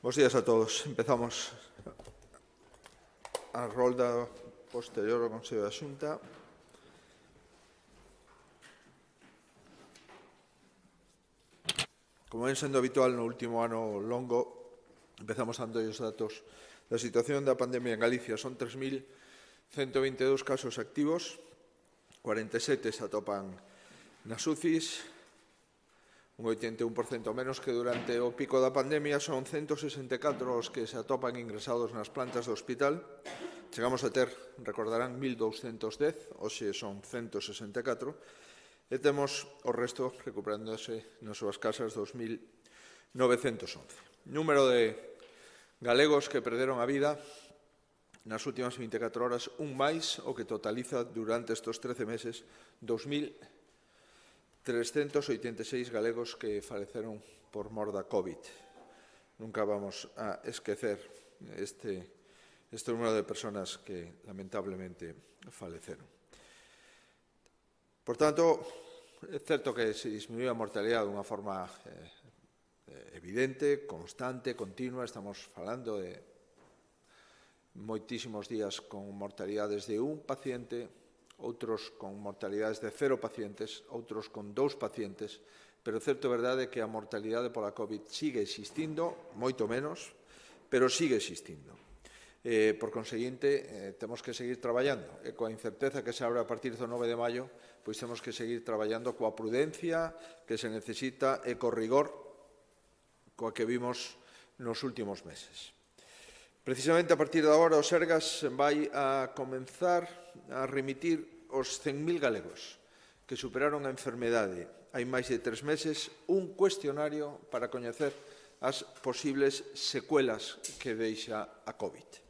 Bos días a todos. Empezamos a rolda posterior ao Consello da Xunta. Como ven sendo habitual no último ano longo, empezamos dando os datos da situación da pandemia en Galicia. Son 3.122 casos activos, 47 se atopan nas UCIs, un 81% menos que durante o pico da pandemia. Son 164 os que se atopan ingresados nas plantas do hospital. Chegamos a ter, recordarán, 1.210, hoxe son 164, e temos o resto recuperándose nas súas casas 2.911. Número de galegos que perderon a vida nas últimas 24 horas, un máis, o que totaliza durante estes 13 meses 2.386 galegos que faleceron por mor da COVID. Nunca vamos a esquecer este número de personas que lamentablemente faleceron. Por tanto, é certo que se disminuiu a mortalidade dunha forma evidente, constante, continua. Estamos falando de moitísimos días con mortalidades de un paciente, outros con mortalidades de 0 pacientes, outros con 2 pacientes, pero o certo é verdade que a mortalidade pola COVID sigue existindo, moito menos, pero sigue existindo. Por conseguinte, temos que seguir traballando. E coa incerteza que se abre a partir do 9 de maio, pois temos que seguir traballando coa prudencia que se necesita e co rigor coa que vimos nos últimos meses. Precisamente a partir de agora o Sergas vai a comenzar a remitir os 100.000 galegos que superaron a enfermedade hai máis de 3 meses un cuestionario para coñecer as posibles secuelas que deixa a COVID.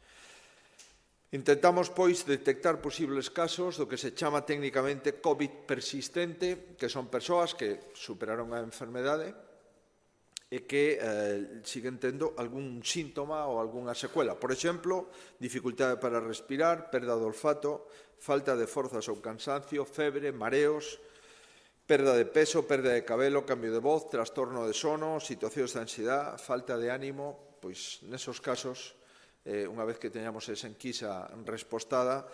Intentamos, pois, detectar posibles casos do que se chama técnicamente COVID persistente, que son persoas que superaron a enfermedade e que siguen tendo algún síntoma ou algunha secuela. Por exemplo, dificultade para respirar, perda do olfato, falta de forzas ou cansancio, febre, mareos, perda de peso, perda de cabelo, cambio de voz, trastorno de sono, situacións de ansiedade, falta de ánimo. Pois nesos casos, unha vez que teñamos esa enquisa respostada,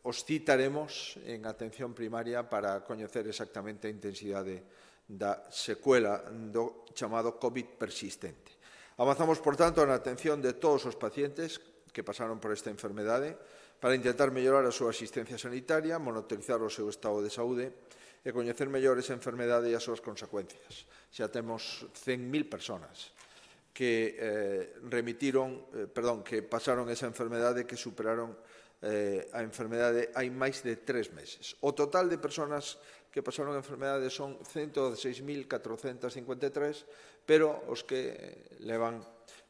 os citaremos en atención primaria para coñecer exactamente a intensidade da secuela do chamado COVID persistente. Avanzamos, por tanto, na atención de todos os pacientes que pasaron por esta enfermedade para intentar mellorar a súa asistencia sanitaria, monitorizar o seu estado de saúde e coñecer mellor esa enfermedade e as súas consecuencias. Xa temos 100.000 personas que que pasaron esa enfermedade, que superaron a enfermedade hai máis de 3 meses. O total de personas que pasaron a enfermedade son 116.453, pero os que levan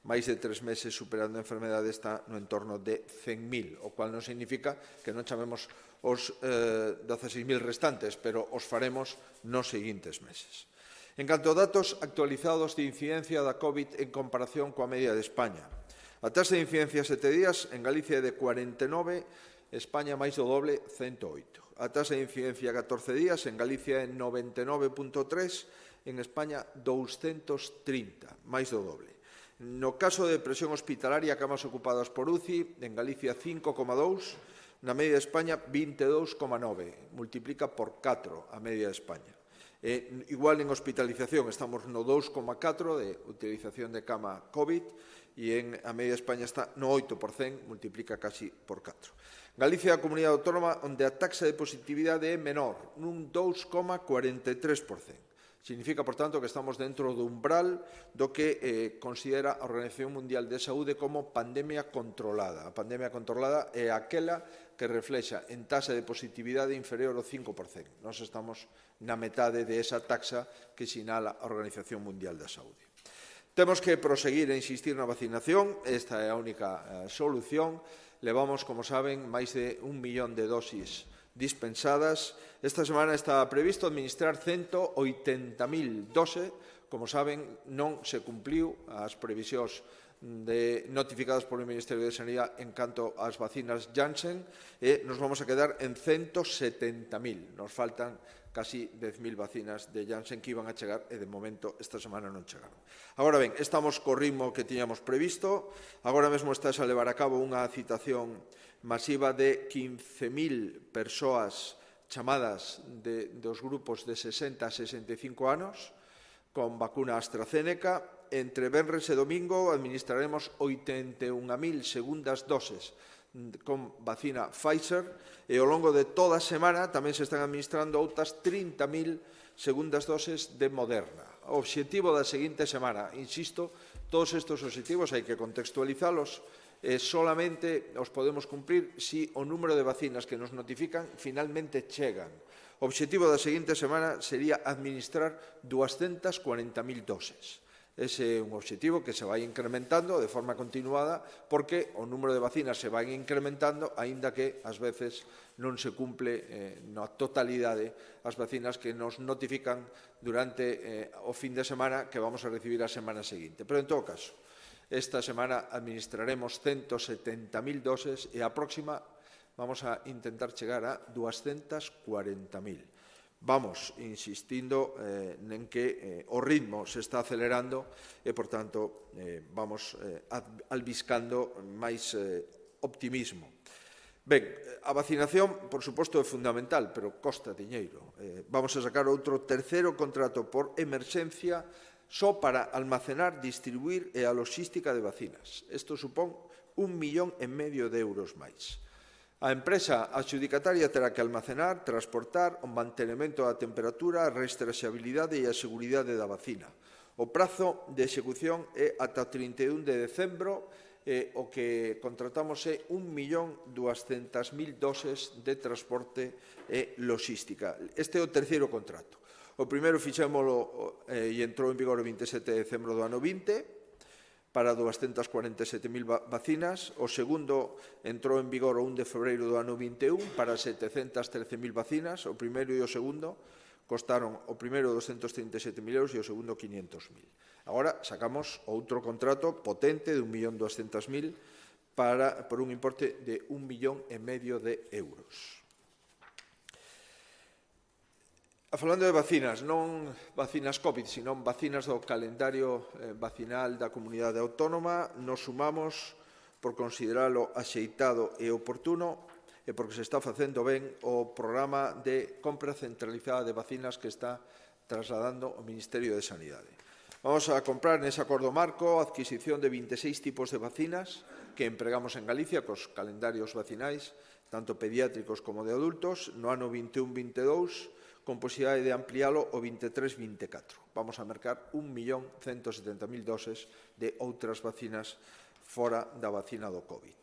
máis de 3 meses superando a enfermedade está no entorno de 100.000, o cual non significa que non chamemos os 16.000 restantes, pero os faremos nos seguintes meses. En canto a datos actualizados de incidencia da COVID en comparación coa media de España, a taxa de incidencia 7 días en Galicia é de 49, España máis do doble, 108. A taxa de incidencia 14 días en Galicia é 99,3, en España 230, máis do doble. No caso de presión hospitalaria, camas ocupadas por UCI, en Galicia 5,2, na media de España 22,9, multiplica por 4 a media de España. Igual en hospitalización, estamos no 2,4 de utilización de cama COVID e a media de España está no 8%, multiplica casi por 4. Galicia é a comunidade autónoma onde a taxa de positividade é menor, nun 2,43%. Significa, por tanto, que estamos dentro do umbral do que considera a Organización Mundial de Saúde como pandemia controlada. A pandemia controlada é aquela que reflexa en taxa de positividade inferior ao 5%. Nós estamos na metade de esa taxa que sinala a Organización Mundial da Saúde. Temos que proseguir a insistir na vacinación. Esta é a única solución. Levamos, como saben, máis de 1 millón de dosis dispensadas. Esta semana está previsto administrar 180.000 doses. Como saben, non se cumpliu as previsións notificadas polo Ministerio de Sanidade en canto ás vacinas Janssen e nos vamos a quedar en 170.000. Nos faltan casi 10.000 vacinas de Janssen que iban a chegar e, de momento, esta semana non chegaron. Agora ben, estamos co ritmo que tiñamos previsto. Agora mesmo está a levar a cabo unha citación masiva de 15.000 persoas chamadas dos grupos de 60 a 65 anos con vacuna AstraZeneca. Entre venres e domingo administraremos 81.000 segundas doses con vacina Pfizer e ao longo de toda a semana tamén se están administrando outras 30.000 segundas doses de Moderna. O obxectivo da seguinte semana, insisto, todos estes obxectivos hai que contextualizalos, solamente os podemos cumprir se o número de vacinas que nos notifican finalmente chegan. O obxectivo da seguinte semana sería administrar 240.000 doses. Ese é un obxectivo que se vai incrementando de forma continuada porque o número de vacinas se vai incrementando, aínda que ás veces non se cumple na totalidade as vacinas que nos notifican durante o fin de semana que vamos a recibir a semana seguinte. Pero, en todo caso, esta semana administraremos 170.000 doses e a próxima vamos a intentar chegar a 240.000. Vamos insistindo en que o ritmo se está acelerando e, por tanto, vamos albiscando máis optimismo. Ben, a vacinación, por suposto, é fundamental, pero costa diñeiro. Vamos a sacar outro terceiro contrato por emerxencia só para almacenar, distribuir e a logística de vacinas. Isto supón 1,5 millón de euros máis. A empresa adxudicataria terá que almacenar, transportar o mantenimento da temperatura, a rastreabilidade e a seguridade da vacina. O prazo de execución é ata o 31 de decembro e o que contratamos é 1.200.000 doses de transporte e logística. Este é o terceiro contrato. O primeiro fixémolo e entrou en vigor o 27 de decembro do ano 20, para 247.000 vacinas. O segundo entrou en vigor o 1 de febreiro do ano 21 para 713.000 vacinas. O primeiro e o segundo costaron o primeiro 237.000 euros e o segundo 500.000. Agora sacamos outro contrato potente de 1.200.000 por un importe de 1,5 millón de euros. Falando de vacinas, non vacinas COVID, sino vacinas do calendario vacinal da comunidade autónoma, nos sumamos por consideralo axeitado e oportuno e porque se está facendo ben o programa de compra centralizada de vacinas que está trasladando o Ministerio de Sanidade. Vamos a comprar nese acordo marco a adquisición de 26 tipos de vacinas que empregamos en Galicia cos calendarios vacinais, tanto pediátricos como de adultos, no ano 21-22, con posibilidade de ampliálo o 23-24. Vamos a mercar 1.170.000 doses de outras vacinas fora da vacina do COVID.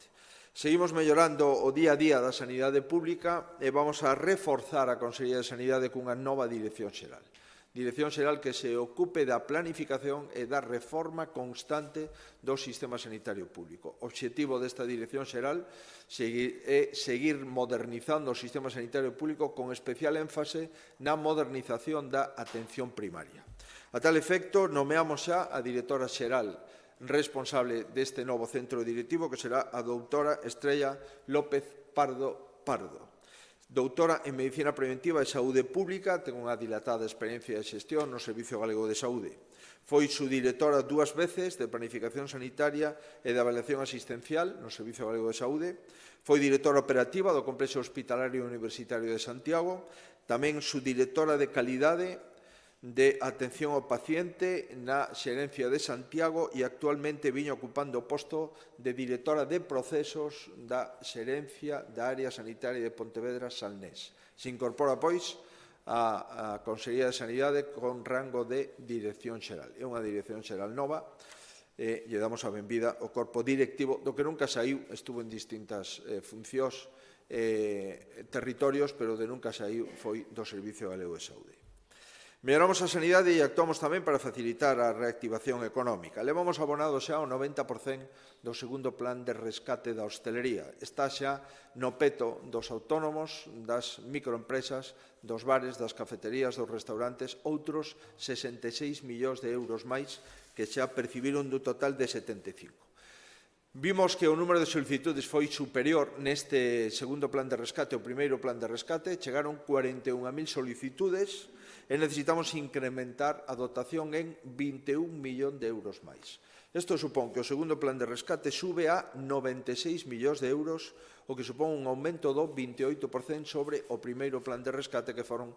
Seguimos mellorando o día a día da sanidade pública e vamos a reforzar a Consellería de Sanidade cunha nova Dirección Xeral. Dirección Xeral que se ocupe da planificación e da reforma constante do sistema sanitario público. O obxectivo desta Dirección Xeral é seguir modernizando o sistema sanitario público con especial énfase na modernización da atención primaria. A tal efecto, nomeamos xa a directora xeral responsable deste novo centro directivo, que será a doutora Estrella López Pardo Pardo. Doutora en Medicina Preventiva e Saúde Pública, ten unha dilatada experiencia de xestión no Servicio Galego de Saúde. Foi subdirectora 2 veces de Planificación Sanitaria e de Avaliación Asistencial no Servicio Galego de Saúde. Foi directora operativa do Complexo Hospitalario Universitario de Santiago. Tamén subdirectora de Calidade de Atención ao Paciente na Xerencia de Santiago e actualmente viña ocupando o posto de directora de procesos da Xerencia da Área Sanitaria de Pontevedra Salnés. Se incorpora, pois, a Consellería de Sanidade con rango de Dirección Xeral. É unha Dirección Xeral nova e lle damos a benvida ao corpo directivo do que nunca saiu, estuvo en distintas funcións territorios, pero de nunca saiu foi do Servicio Galego de Saúde. Melloramos a sanidade e actuamos tamén para facilitar a reactivación económica. Levamos abonado xa o 90% do segundo plan de rescate da hostelería. Está xa no peto dos autónomos, das microempresas, dos bares, das cafeterías, dos restaurantes, outros 66 millóns de euros máis que xa percibiron dun total de 75. Vimos que o número de solicitudes foi superior neste segundo plan de rescate, o primeiro plan de rescate, chegaron 41.000 solicitudes e necesitamos incrementar a dotación en 21 millóns de euros máis. Isto supón que o segundo plan de rescate sube a 96 millóns de euros, o que supón un aumento do 28% sobre o primeiro plan de rescate que foron,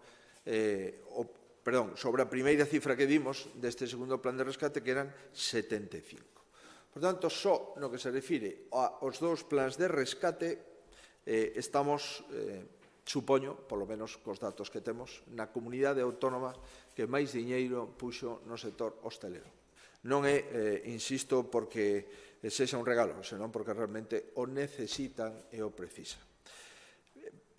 sobre a primeira cifra que dimos deste segundo plan de rescate, que eran 75. Por tanto, só no que se refire aos dous plans de rescate, estamos, supoño, polo menos cos datos que temos, na comunidade autónoma que máis diñeiro puxo no sector hostelero. Non é, insisto, porque sexa un regalo, senón porque realmente o necesitan e o precisan.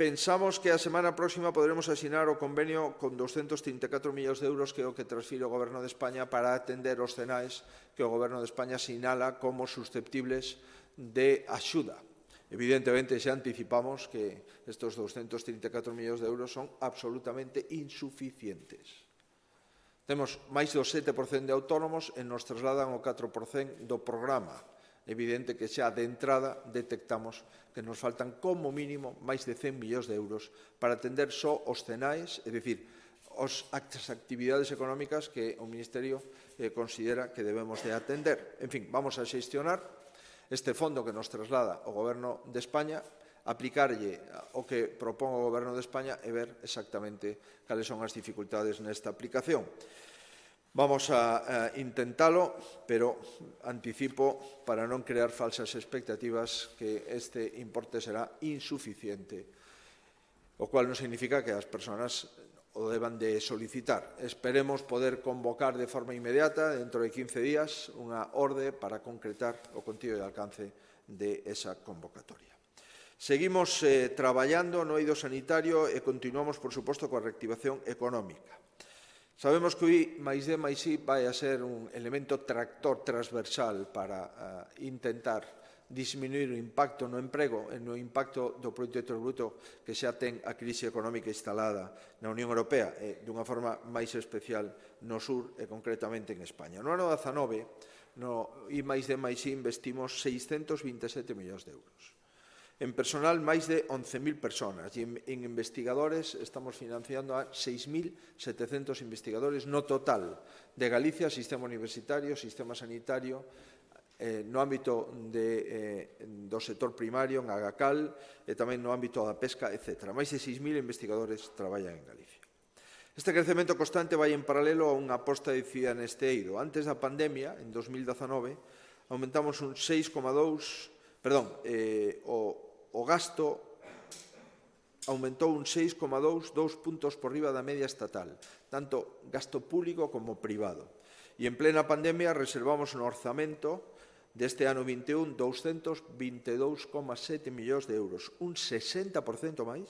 Pensamos que a semana próxima poderemos asinar o convenio con 234 millóns de euros, que é o que transfire o Goberno de España para atender os CENAEs que o Goberno de España sinala como susceptibles de axuda. Evidentemente, xa anticipamos que estes 234 millóns de euros son absolutamente insuficientes. Temos máis do 7% de autónomos e nos trasladan o 4% do programa. Evidente que xa de entrada detectamos que nos faltan como mínimo máis de 100 millóns de euros para atender só os CENAEs, é dicir, as actividades económicas que o Ministerio considera que debemos de atender. En fin, vamos a xestionar este fondo que nos traslada o Goberno de España, aplicarlle o que propón o Goberno de España e ver exactamente cales son as dificultades nesta aplicación. Vamos a intentalo, pero anticipo, para non crear falsas expectativas, que este importe será insuficiente, o cual non significa que as persoas o deban de solicitar. Esperemos poder convocar de forma inmediata, dentro de 15 días, unha orde para concretar o contido e alcance de esa convocatoria. Seguimos traballando no eido sanitario e continuamos, por suposto, coa reactivación económica. Sabemos que o I+D+I vai a ser un elemento tractor transversal para intentar disminuir o impacto no emprego e no impacto do Produto Interior Bruto que xa ten a crise económica instalada na Unión Europea e, dunha forma máis especial, no sur e concretamente en España. No ano 19, no I+D+I investimos 627 millóns de euros. En personal, máis de 11.000 personas, e en investigadores estamos financiando a 6.700 investigadores no total de Galicia, sistema universitario, sistema sanitario, no ámbito do sector primario, en Agacal, e tamén no ámbito da pesca, etc. Máis de 6.000 investigadores traballan en Galicia. Este crecemento constante vai en paralelo a unha aposta decidida neste eido. Antes da pandemia, en 2019, aumentamos un 6,2%, o gasto aumentou un 6,2 puntos por riba da media estatal, tanto gasto público como privado. E en plena pandemia reservamos no orzamento deste ano 21 222,7 millóns de euros, un 60% máis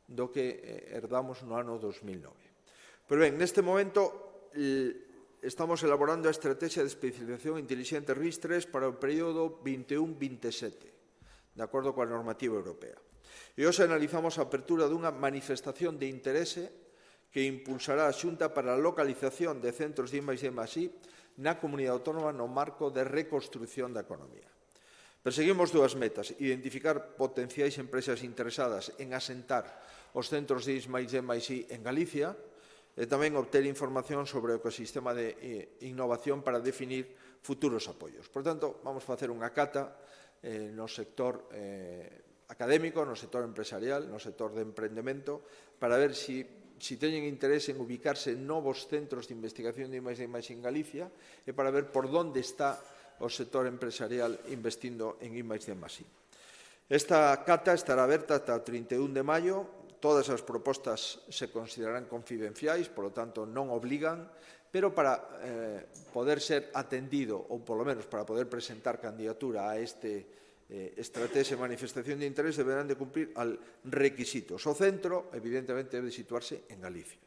do que herdamos no ano 2009. Pero ben, neste momento estamos elaborando a estrategia de especialización inteligente RIS3 para o período 21-27. De acordo coa normativa europea. E hoxe analizamos a apertura dunha manifestación de interese que impulsará a Xunta para a localización de centros de I+D+I na comunidade autónoma no marco de reconstrucción da economía. Perseguimos dúas metas: identificar potenciais empresas interesadas en asentar os centros de I+D+I en Galicia e tamén obter información sobre o ecosistema de innovación para definir futuros apoios. Por tanto, vamos a facer unha cata no sector académico, no sector empresarial, no sector de emprendemento, para ver si teñen interés en ubicarse en novos centros de investigación de I+D+I en Galicia e para ver por onde está o sector empresarial investindo en I+D+I. Esta cata estará aberta ata o 31 de maio. Todas as propostas se considerarán confidenciais, polo tanto non obligan, pero para poder ser atendido, ou polo menos para poder presentar candidatura a este estrategia de manifestación de interés, deberán de cumplir requisitos. O centro, evidentemente, debe situarse en Galicia.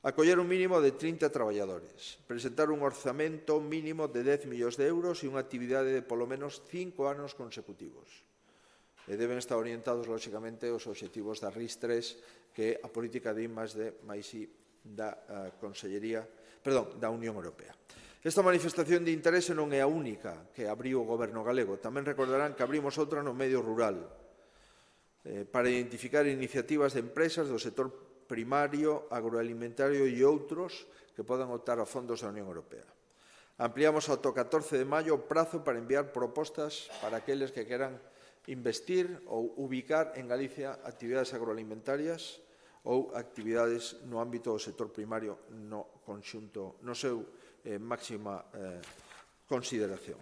Acoller un mínimo de 30 traballadores, presentar un orzamento mínimo de 10 millóns de euros e unha actividade de polo menos 5 anos consecutivos. E deben estar orientados, lóxicamente, aos obxectivos da RIS3, que é a política de I+D+I da Unión Europea. Esta manifestación de interese non é a única que abriu o Goberno galego. Tamén recordarán que abrimos outra no medio rural para identificar iniciativas de empresas do sector primario, agroalimentario e outros que podan optar a fondos da Unión Europea. Ampliamos ata o 14 de maio o prazo para enviar propostas para aqueles que queran investir ou ubicar en Galicia actividades agroalimentarias ou actividades no ámbito do sector primario no conxunto, no seu máxima consideración.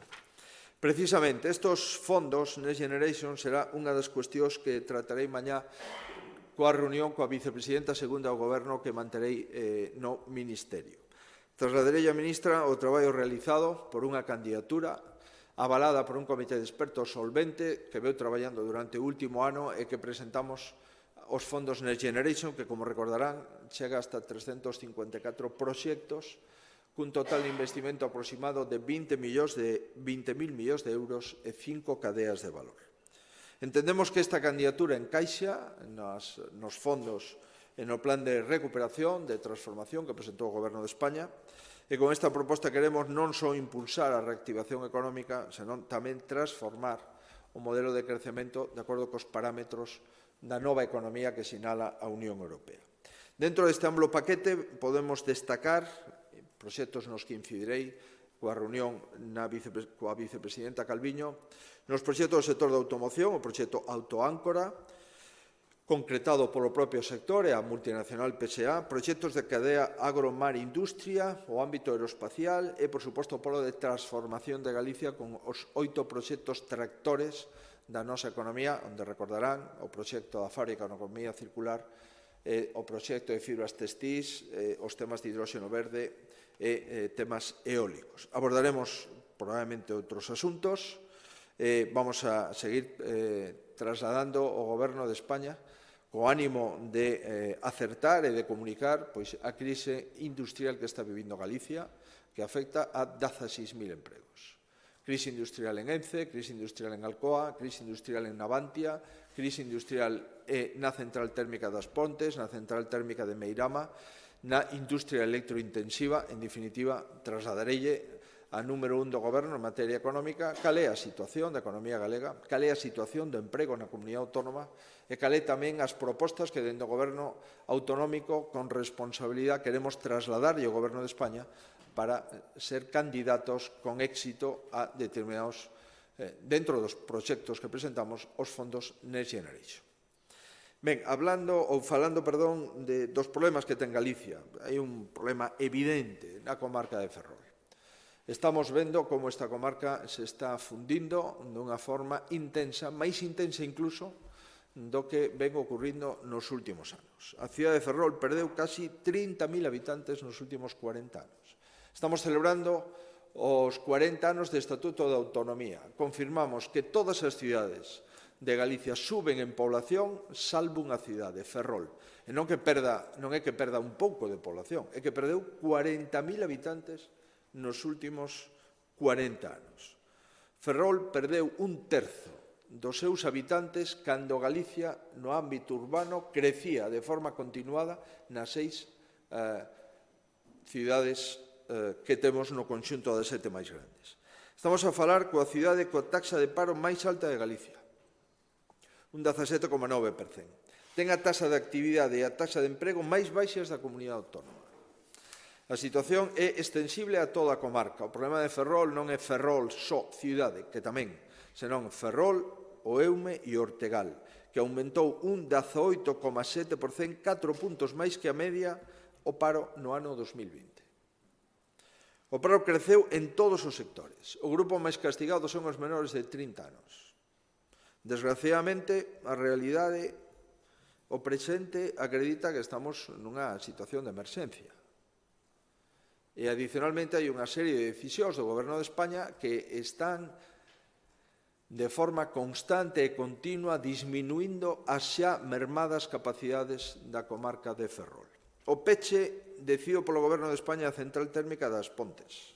Precisamente, estes fondos Next Generation será unha das cuestións que tratarei mañá coa reunión coa vicepresidenta segunda do Goberno que manterei no Ministerio. Trasladarei á ministra o traballo realizado por unha candidatura avalada por un comité de expertos solvente que veu traballando durante o último ano e que presentamos os fondos Next Generation, que, como recordarán, chega hasta 354 proxectos cun total de investimento aproximado de 20.000 millóns de euros e 5 cadeas de valor. Entendemos que esta candidatura encaixa nos fondos e no plan de recuperación, de transformación que presentou o Goberno de España, e con esta proposta queremos non só impulsar a reactivación económica, senón tamén transformar o modelo de crecemento de acordo cos parámetros da nova economía que sinala a Unión Europea. Dentro deste amplo paquete podemos destacar proxectos nos que incidirei coa reunión coa vicepresidenta Calviño, nos proxectos do sector da automoción, o proxecto Autoáncora, concretado polo propio sector e a multinacional PSA, proxectos de cadea agromar-industria, o ámbito aeroespacial e, por suposto, o polo de transformación de Galicia con os 8 proxectos tractores da nosa economía, onde recordarán o proxecto da fábrica na economía circular, o proxecto de fibras textís, os temas de hidróxeno verde e temas eólicos. Abordaremos probablemente outros asuntos. Vamos a seguir trasladando o Goberno de España co ánimo de acertar e de comunicar a crise industrial que está vivindo Galicia, que afecta a 16.000 empregos. Crise industrial en Ence, crise industrial en Alcoa, crise industrial en Navantia, crise industrial na central térmica das Pontes, na central térmica de Meirama, na industria electrointensiva. En definitiva, trasladarelle a número 1 do Goberno en materia económica cal é a situación da economía galega, cal é a situación do emprego na comunidade autónoma e cal é tamén as propostas que dentro do Goberno autonómico con responsabilidade queremos trasladarlle ao Goberno de España para ser candidatos con éxito a determinados, dentro dos proxectos que presentamos, os fondos Next Generation. Ben, falando dos problemas que ten Galicia, hai un problema evidente na comarca de Ferrol. Estamos vendo como esta comarca se está fundindo dunha forma intensa, máis intensa incluso do que ven ocurrindo nos últimos anos. A cidade de Ferrol perdeu casi 30.000 habitantes nos últimos 40 anos. Estamos celebrando os 40 anos de Estatuto de Autonomía. Confirmamos que todas as cidades de Galicia suben en población, salvo unha cidade, Ferrol. E non é que perda un pouco de población, é que perdeu 40.000 habitantes nos últimos 40 anos. Ferrol perdeu un terzo dos seus habitantes cando Galicia, no ámbito urbano, crecía de forma continuada nas 6 cidades que temos no conxunto das 7 máis grandes. Estamos a falar coa cidade coa taxa de paro máis alta de Galicia, un 17,9%. Ten a taxa de actividade e a taxa de emprego máis baixas da comunidade autónoma. A situación é extensible a toda a comarca. O problema de Ferrol non é Ferrol só cidade, que tamén, senón Ferrol, o Eume e o Ortegal, que aumentou un 18,7%, 4 puntos máis que a media o paro no ano 2020. O paro creceu en todos os sectores. O grupo máis castigado son os menores de 30 anos. Desgraciadamente, a realidade, o presente, acredita que estamos nunha situación de emerxencia. E, adicionalmente, hai unha serie de decisións do Goberno de España que están de forma constante e continua disminuindo as xa mermadas capacidades da comarca de Ferrol. O peche decidido polo Goberno de España a central térmica das Pontes.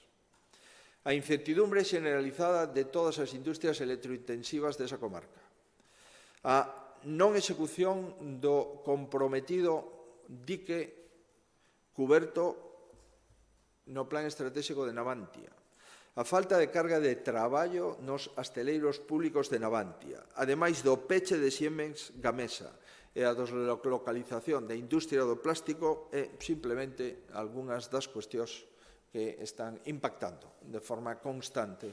A incertidumbre generalizada de todas as industrias electrointensivas desa comarca. A non execución do comprometido dique cuberto no plan estratégico de Navantia, a falta de carga de traballo nos asteleiros públicos de Navantia, ademais do peche de Siemens Gamesa e a deslocalización da industria do plástico e simplemente algunhas das cuestións que están impactando de forma constante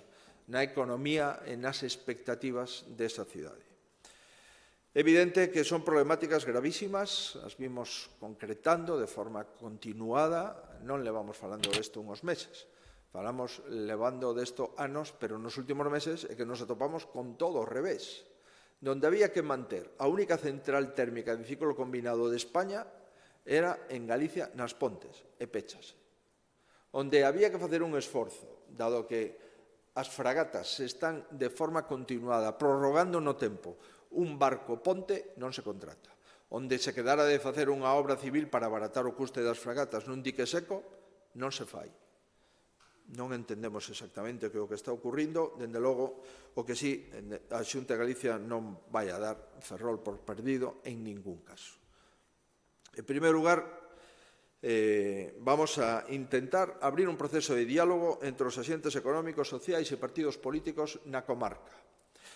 na economía e nas expectativas desa cidade. É evidente que son problemáticas gravísimas, as vimos concretando de forma continuada, non levamos falando desto uns meses, falamos levando desto anos, pero nos últimos meses é que nos atopamos con todo ao revés, donde había que manter a única central térmica de ciclo combinado de España era en Galicia, nas Pontes, e pechase. Onde había que facer un esforzo, dado que as fragatas se están de forma continuada prorrogando no tempo un barco ponte, non se contrata. Onde se quedara de facer unha obra civil para abaratar o custe das fragatas nun dique seco, non se fai. Non entendemos exactamente o que está ocurrindo, dende logo, o que sí, a Xunta de Galicia non vai a dar Ferrol por perdido en ningún caso. En primeiro lugar, vamos a intentar abrir un proceso de diálogo entre os axentes económicos, sociais e partidos políticos na comarca.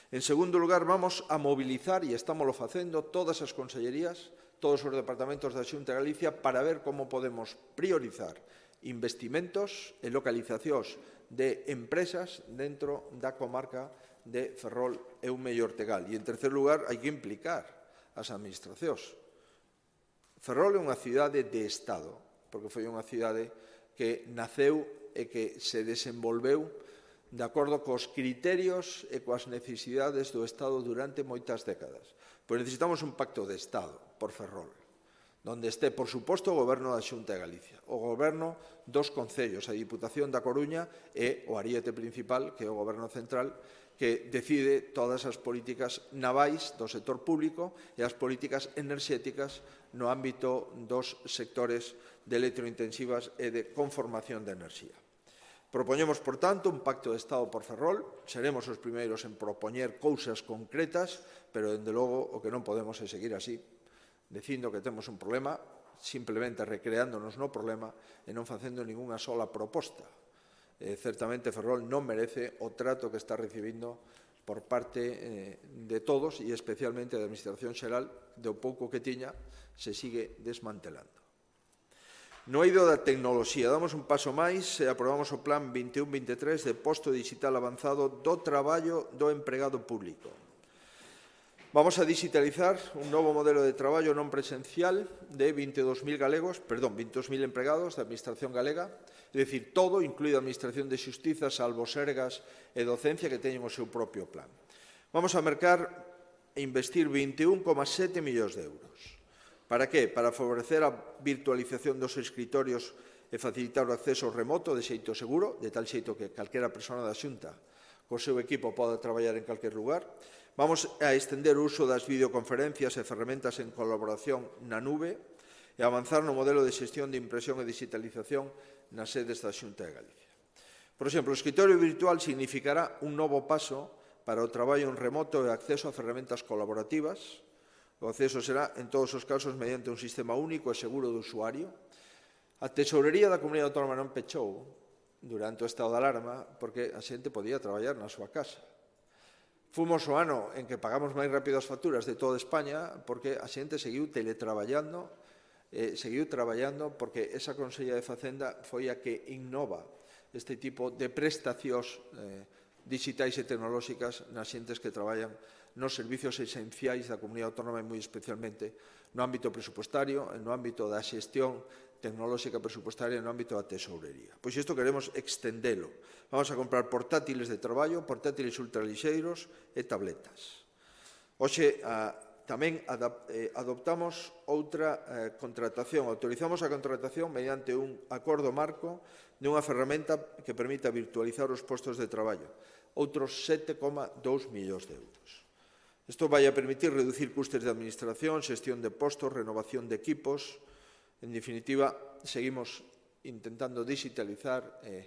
En segundo lugar, vamos a mobilizar, e estámoslo facendo, todas as consellerías, todos os departamentos da Xunta de Galicia para ver como podemos priorizar investimentos e localizacións de empresas dentro da comarca de Ferrol e Eume e Ortegal. E, en terceiro lugar, hai que implicar as administracións. Ferrol é unha cidade de Estado, porque foi unha cidade que naceu e que se desenvolveu de acordo cos criterios e coas necesidades do Estado durante moitas décadas. Pois necesitamos un pacto de Estado por Ferrol, donde este, por suposto, o Goberno da Xunta de Galicia, o Goberno dos Concellos, a Diputación da Coruña e o ariete principal, que é o Goberno Central, que decide todas as políticas navais do sector público e as políticas enerxéticas no ámbito dos sectores de electrointensivas e de conformación de enerxía. Propoñemos, por tanto, un pacto de Estado por Ferrol. Seremos os primeiros en propoñer cousas concretas, pero, dende logo, o que non podemos é seguir así, dicindo que temos un problema, simplemente recreándonos no problema e non facendo ningunha sola proposta. Certamente Ferrol non merece o trato que está recibindo por parte de todos e especialmente da Administración Xeral, do pouco que tiña, se sigue desmantelando. No eido da tecnoloxía, damos un paso máis e aprobamos o Plan 21-23 de posto digital avanzado do traballo do empregado público. Vamos a digitalizar un novo modelo de traballo non presencial de 22.000 empregados da Administración galega, é dicir, todo, incluída a Administración de Xustiza, salvo sergas e docencia, que teñen o seu propio plan. Vamos a mercar e investir 21,7 millóns de euros. Para que? Para favorecer a virtualización dos escritorios e facilitar o acceso remoto de xeito seguro, de tal xeito que calquera persona da Xunta co seu equipo poda traballar en calquer lugar. Vamos a estender o uso das videoconferencias e ferramentas en colaboración na nube e avanzar no modelo de xestión de impresión e digitalización nas sedes da Xunta de Galicia. Por exemplo, o escritorio virtual significará un novo paso para o traballo en remoto e acceso a ferramentas colaborativas. O acceso será, en todos os casos, mediante un sistema único e seguro do usuario. A Tesourería da Comunidade Autónoma non pechou durante o estado de alarma porque a xente podía traballar na súa casa. Fomos o ano en que pagamos máis rápido as facturas de toda España porque a xente seguiu teletraballando, porque esa Consellería de Facenda foi a que innova este tipo de prestacións digitais e tecnolóxicas nas xentes que traballan nos servicios esenciais da Comunidade Autónoma e moi especialmente no ámbito presupuestario, no ámbito da xestión tecnolóxica presupuestaria e no ámbito da tesourería. Pois isto queremos extendelo. Vamos a comprar portátiles de traballo, portátiles ultralixeiros e tabletas. Hoxe tamén adoptamos outra contratación. Autorizamos a contratación mediante un acordo marco de unha ferramenta que permita virtualizar os postos de traballo. Outros 7,2 millóns de euros. Isto vai a permitir reducir custes de administración, xestión de postos, renovación de equipos. En definitiva, seguimos intentando digitalizar e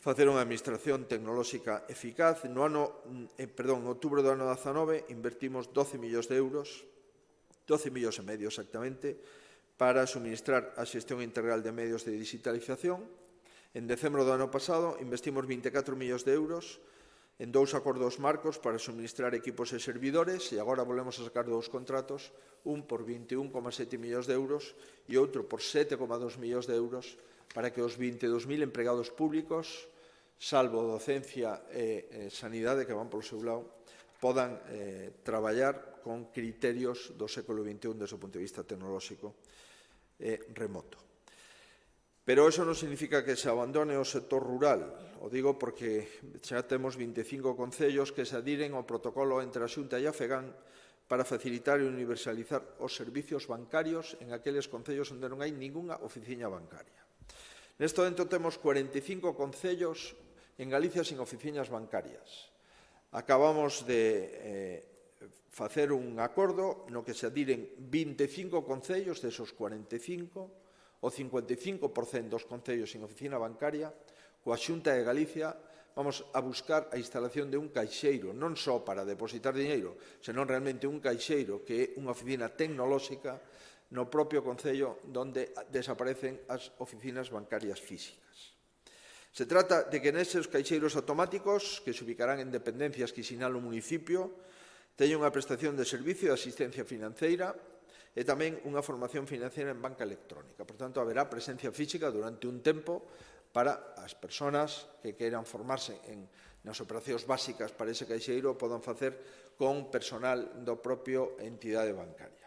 facer unha administración tecnolóxica eficaz. En outubro do ano 19 invertimos 12 millóns de euros, 12 millóns e medio exactamente, para suministrar a xestión integral de medios de digitalización En decembro do ano pasado investimos 24 millóns de euros en 2 acordos marcos para suministrar equipos e servidores e agora volvemos a sacar 2 contratos, un por 21,7 millóns de euros e outro por 7,2 millóns de euros para que os 22.000 empregados públicos, salvo docencia e sanidade que van polo seu lado, podan traballar con criterios do século XXI desde o punto de vista tecnolóxico e remoto. Pero eso non significa que se abandone o sector rural. O digo porque xa temos 25 concellos que se adiren ao protocolo entre a Xunta e a FEGAN para facilitar e universalizar os servicios bancarios en aqueles concellos onde non hai ningunha oficina bancaria. Neste momento temos 45 concellos en Galicia sin oficinas bancarias. Acabamos de facer un acordo no que se adiren 25 concellos desos 45, o 55% dos concellos sin oficina bancaria, coa Xunta de Galicia vamos a buscar a instalación de un caixeiro, non só para depositar diñeiro, senón realmente un caixeiro que é unha oficina tecnolóxica no propio concello onde desaparecen as oficinas bancarias físicas. Se trata de que neses caixeiros automáticos, que se ubicarán en dependencias que sinala o municipio, teña unha prestación de servicio de asistencia financeira e tamén unha formación financiera en banca electrónica. Por tanto, haberá presencia física durante un tempo para as persoas que queiran formarse nas operacións básicas para ese caixeiro podan facer con personal do propio entidade bancaria.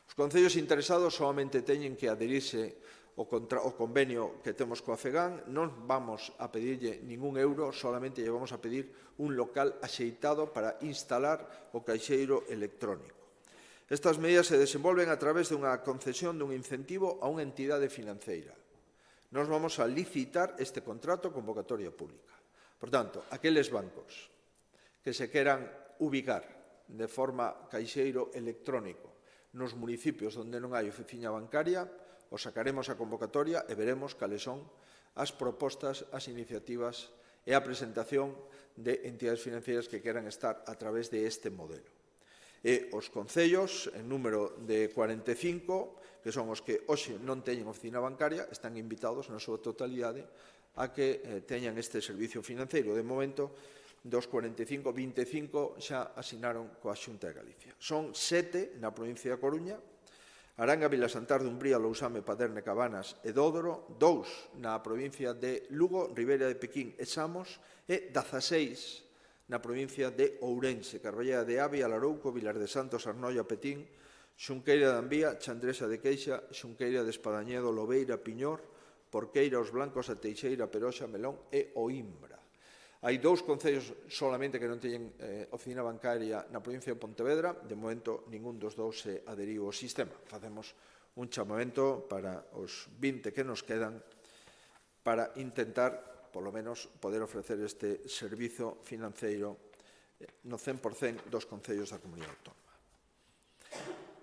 Os concellos interesados solamente teñen que adherirse ao convenio que temos coa FEGAN, non vamos a pedirlle ningún euro, solamente lle vamos a pedir un local axeitado para instalar o caixeiro electrónico. Estas medidas se desenvolven a través dunha concesión dun incentivo a unha entidade financeira. Nos vamos a licitar este contrato convocatoria pública. Por tanto, aqueles bancos que se queran ubicar de forma caixeiro electrónico nos municipios onde non hai oficina bancaria, os sacaremos a convocatoria e veremos cales son as propostas, as iniciativas e a presentación de entidades financeiras que queran estar a través de este modelo. E os concellos, en número de 45, que son os que hoxe non teñen oficina bancaria, están invitados na súa totalidade a que teñan este servicio financeiro. De momento, dos 45, 25 xa asinaron coa Xunta de Galicia. Son 7 na provincia da Coruña, Aranga, Vilasantar de Umbría, Lousame, Paderne, Cabanas e Dódoro, 2 na provincia de Lugo, Ribeira de Pequín e Samos, e 16 na provincia de Ourense, Carballeda de Avia, Larouco, Vilar de Santos, Arnoia, Petín, Xunqueira de Ambía, Chandresa de Queixa, Xunqueira de Espadañedo, Lobeira, Piñor, Porqueira, Os Blancos, a Teixeira, Peroxa, Melón e Oimbra. Hai 2 concellos solamente que non teñen oficina bancaria na provincia de Pontevedra. De momento, ningún dos 2 se adheriu ao sistema. Facemos un chamamento para os 20 que nos quedan para intentar polo menos, poder ofrecer este servizo financeiro no 100% dos concellos da Comunidade Autónoma.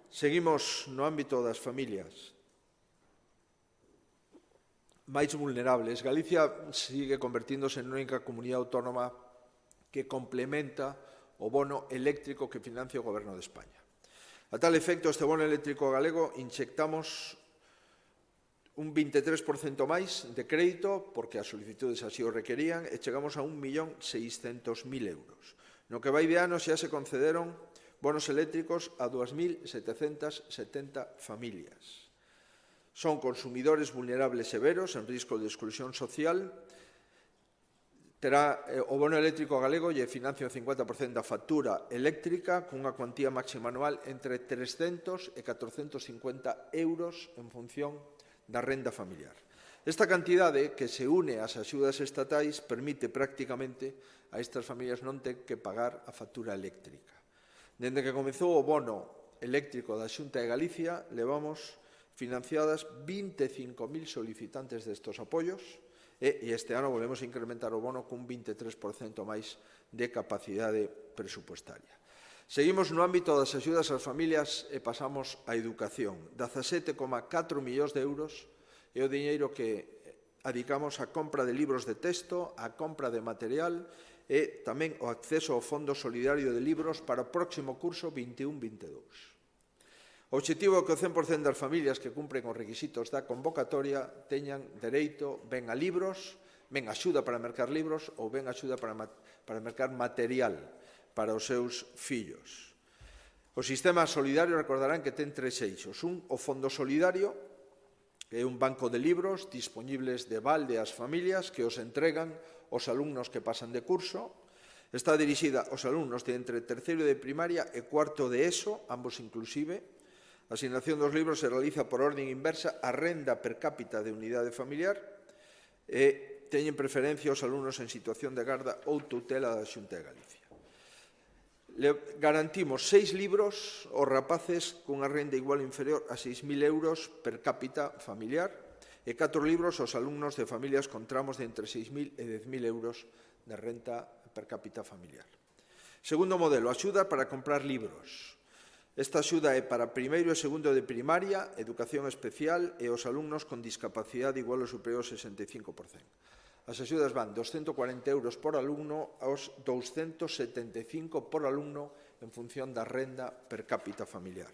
Seguimos no ámbito das familias máis vulnerables. Galicia sigue convertíndose en única comunidade autónoma que complementa o bono eléctrico que financia o Goberno de España. A tal efecto, este bono eléctrico galego inyectamos un 23% máis de crédito, porque as solicitudes así o requerían, e chegamos a 1.600.000 euros. No que vai de ano xa se concederon bonos eléctricos a 2.770 familias. Son consumidores vulnerables severos en risco de exclusión social. Terá o bono eléctrico galego lle financia o 50% da factura eléctrica cunha cuantía máxima anual entre 300 e 450 euros en función da renda familiar. Esta cantidade, que se une ás axudas estatais, permite prácticamente a estas familias non ter que pagar a factura eléctrica. Dende que comezou o bono eléctrico da Xunta de Galicia, levamos financiadas 25.000 solicitantes destos apoios e este ano volvemos a incrementar o bono cun 23% máis de capacidade presupuestaria. Seguimos no ámbito das axudas ás familias e pasamos á educación. 17,4 millóns de euros é o diñeiro que adicamos á compra de libros de texto, á compra de material e tamén o acceso ao Fondo Solidario de Libros para o próximo curso 21-22. O obxectivo é que o 100% das familias que cumpren os requisitos da convocatoria teñan dereito ben a libros, ben axuda para mercar libros ou ben axuda para mercar material para os seus fillos. O sistema solidario, recordarán que ten 3 eixos. O Fondo Solidario, que é un banco de libros disponibles de balde ás familias que os entregan os alumnos que pasan de curso. Está dirixida aos alumnos de entre terceiro de primaria e cuarto de ESO, ambos inclusive. A asignación dos libros se realiza por orden inversa á renda per cápita de unidade familiar e teñen preferencia os alumnos en situación de garda ou tutela da Xunta de Galicia. Garantimos 6 libros aos rapaces cunha renda igual ou inferior a 6.000 euros per cápita familiar e 4 libros aos alumnos de familias con tramos de entre 6.000 e 10.000 euros de renta per cápita familiar. Segundo modelo, axuda para comprar libros. Esta axuda é para primeiro e segundo de primaria, educación especial e os alumnos con discapacidade igual ou superior ao 65%. As axudas van dos 140 euros por alumno aos 275 por alumno en función da renda per cápita familiar.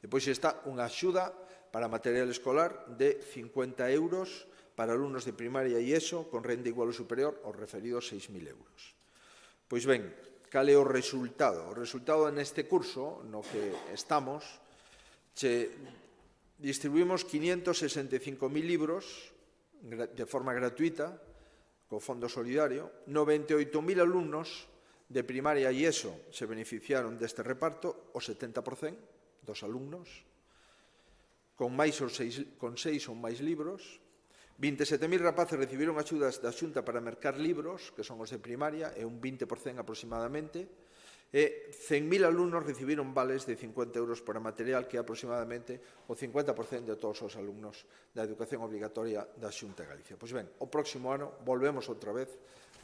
Depois está unha axuda para material escolar de 50 euros para alumnos de primaria e ESO con renda igual ou superior aos referidos 6.000 euros. Pois ben, cal é o resultado? O resultado neste curso no que estamos, distribuímos 565.000 libros de forma gratuita co Fondo Solidario. 98.000 alumnos de primaria e ESO se beneficiaron deste reparto, o 70% dos alumnos, con 6 ou máis libros. 27.000 rapaces recibiron axudas da Xunta para mercar libros, que son os de primaria, e un 20% aproximadamente, e 100.000 alumnos recibiron vales de 50 euros para material, que é aproximadamente o 50% de todos os alumnos da educación obligatoria da Xunta de Galicia. Pois ben, o próximo ano volvemos outra vez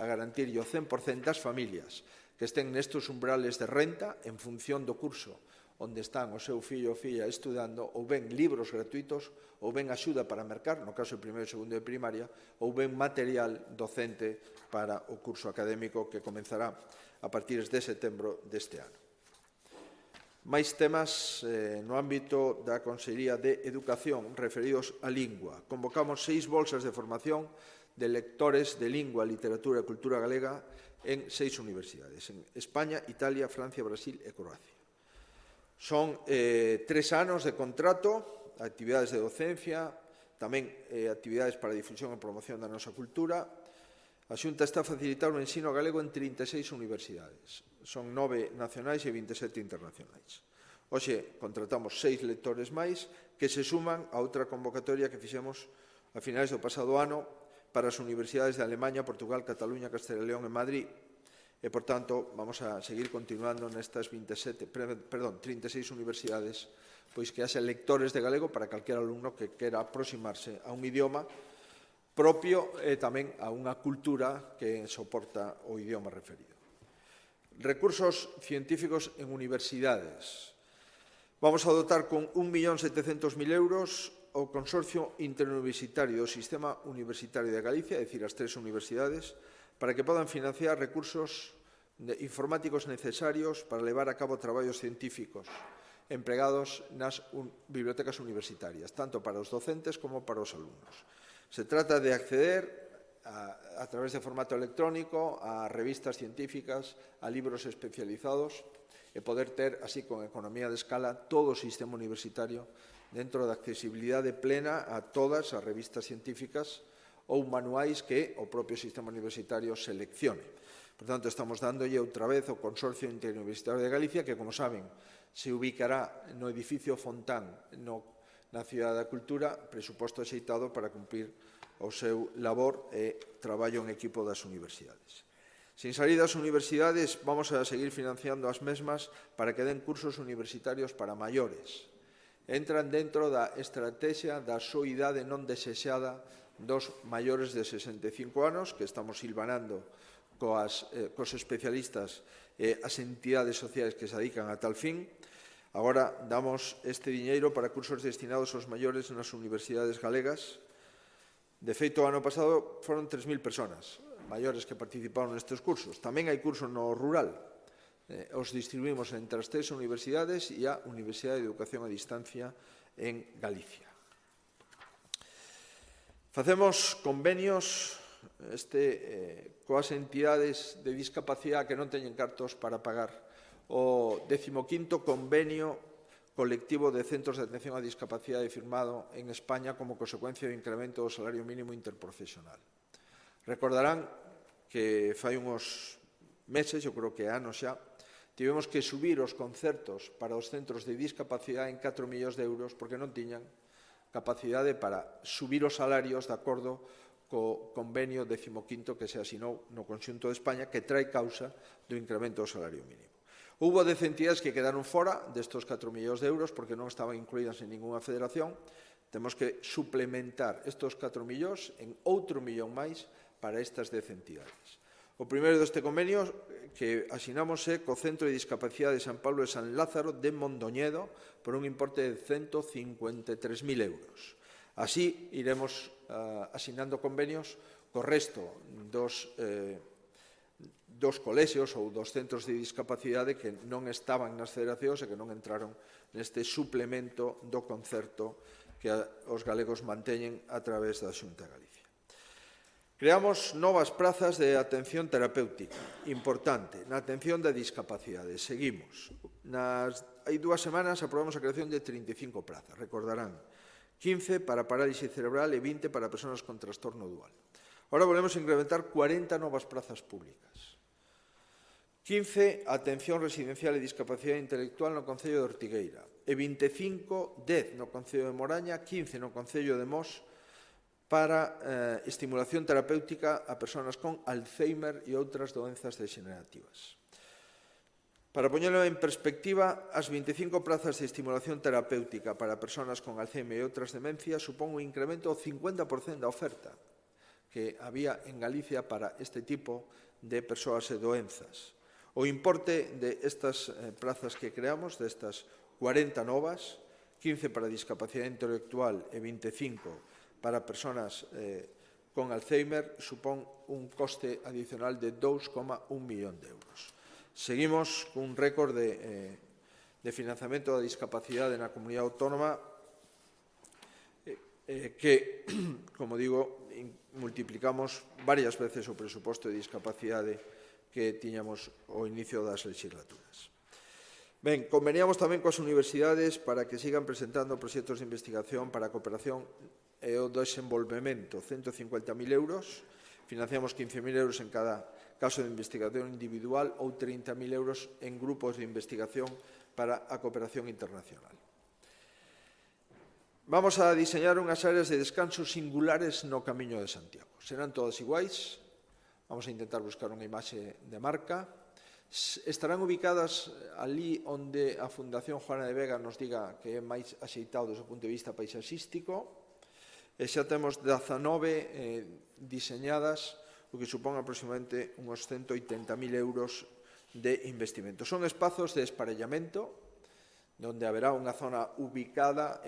a garantir o 100% das familias que estén nestes umbrales de renta en función do curso onde están o seu fillo ou filla estudando, ou ben libros gratuitos, ou ben axuda para mercar, no caso de primeiro e segundo de primaria, ou ben material docente para o curso académico que comenzará a partir de setembro deste ano. Máis temas no ámbito da Consellería de Educación referidos á lingua. Convocamos 6 bolsas de formación de lectores de lingua, literatura e cultura galega en 6 universidades, en España, Italia, Francia, Brasil e Croacia. Son 3 anos de contrato, actividades de docencia, tamén actividades para difusión e promoción da nosa cultura. A Xunta está a facilitar o ensino galego en 36 universidades. Son 9 nacionais e 27 internacionais. Hoxe contratamos 6 lectores máis que se suman a outra convocatoria que fixemos a finais do pasado ano para as universidades de Alemanha, Portugal, Cataluña, Castela e León e Madrid. E, por tanto, vamos a seguir continuando nestas 36 universidades, pois que haxa lectores de galego para calquer alumno que quera aproximarse a un idioma propio e tamén a unha cultura que soporta o idioma referido. Recursos científicos en universidades. Vamos a dotar con 1.700.000 euros o Consorcio Interuniversitario do Sistema Universitario de Galicia, é dicir, as 3 universidades, para que podan financiar recursos informáticos necesarios para levar a cabo traballos científicos empregados nas bibliotecas universitarias, tanto para os docentes como para os alumnos. Se trata de acceder a través de formato electrónico a revistas científicas, a libros especializados e poder ter, así con economía de escala, todo o sistema universitario dentro da accesibilidade plena a todas as revistas científicas ou manuais que o propio sistema universitario seleccione. Por tanto, estamos dándolle outra vez ao Consorcio Interuniversitario de Galicia, que, como saben, se ubicará no edificio Fontán, na Cidade da Cultura, presuposto axeitado para cumprir o seu labor e traballo en equipo das universidades. Sin salir das universidades, vamos a seguir financiando as mesmas para que den cursos universitarios para maiores. Entran dentro da estrategia da soidade non desexada dos maiores de 65 anos, que estamos silvanando cos especialistas e as entidades sociais que se dedican a tal fin. Agora damos este diñeiro para cursos destinados aos maiores nas universidades galegas. De feito, o ano pasado foron 3.000 personas maiores que participaron nestes cursos. Tamén hai cursos no rural, os distribuímos entre as 3 universidades e a Universidade de Educación a Distancia en Galicia. Facemos convenios coas entidades de discapacidade que non teñen cartos para pagar o 15º convenio colectivo de centros de atención á discapacidade firmado en España como consecuencia do incremento do salario mínimo interprofesional. Recordarán que fai uns meses, eu creo que anos xa, tivemos que subir os concertos para os centros de discapacidade en 4 millóns de euros porque non tiñan capacidade para subir os salarios de acordo co convenio 15º que se asinou no conxunto de España que trae causa do incremento do salario mínimo. Houbo 10 entidades que quedaron fora destos 4 millóns de euros porque non estaban incluídas en ninguna federación. Temos que suplementar estos 4 millóns en outro millón máis para estas 10 entidades. O primeiro deste convenio que asinamos é co Centro de Discapacidade de San Pablo de San Lázaro de Mondoñedo por un importe de 153.000 euros. Así iremos asinando convenios co resto dos colexios ou dos centros de discapacidade que non estaban nas federacións e que non entraron neste suplemento do concerto que os galegos manteñen a través da Xunta de Galicia. Creamos novas prazas de atención terapéutica, importante, na atención da discapacidade. Seguimos. Hai 2 semanas aprobamos a creación de 35 plazas, recordarán. 15 para parálisis cerebral e 20 para persoas con trastorno dual. Ahora volvemos a incrementar 40 novas plazas públicas. 15 atención residencial e discapacidade intelectual no Concello de Ortigueira e 25, 10 no Concello de Moraña, 15 no Concello de Mos para estimulación terapéutica a persoas con Alzheimer e outras doenzas degenerativas. Para poñelo en perspectiva, as 25 plazas de estimulación terapéutica para persoas con Alzheimer e outras demencias supón un incremento do 50% da oferta que había en Galicia para este tipo de persoas e doenzas. O importe de estas plazas que creamos, destas 40 novas, 15 para discapacidade intelectual e 25 para persoas con Alzheimer, supón un coste adicional de 2,1 millón de euros. Seguimos cun récord de financiamento da discapacidade na comunidade autónoma que, como digo, multiplicamos varias veces o presuposto de discapacidade que tiñamos ao inicio das legislaturas. Ben, conveníamos tamén coas universidades para que sigan presentando proxectos de investigación para a cooperación e o desenvolvemento, 150.000 euros, financiamos 15.000 euros en cada caso de investigación individual ou 30.000 euros en grupos de investigación para a cooperación internacional. Vamos a diseñar unhas áreas de descanso singulares no Camiño de Santiago. Serán todas iguais, vamos a intentar buscar unha imaxe de marca. Estarán ubicadas ali onde a Fundación Juana de Vega nos diga que é máis axeitado desde o punto de vista paisaxístico. E xa temos 19 diseñadas, o que supón aproximadamente uns 180.000 euros de investimento. Son espazos de esparellamento, onde haberá unha zona ubicada,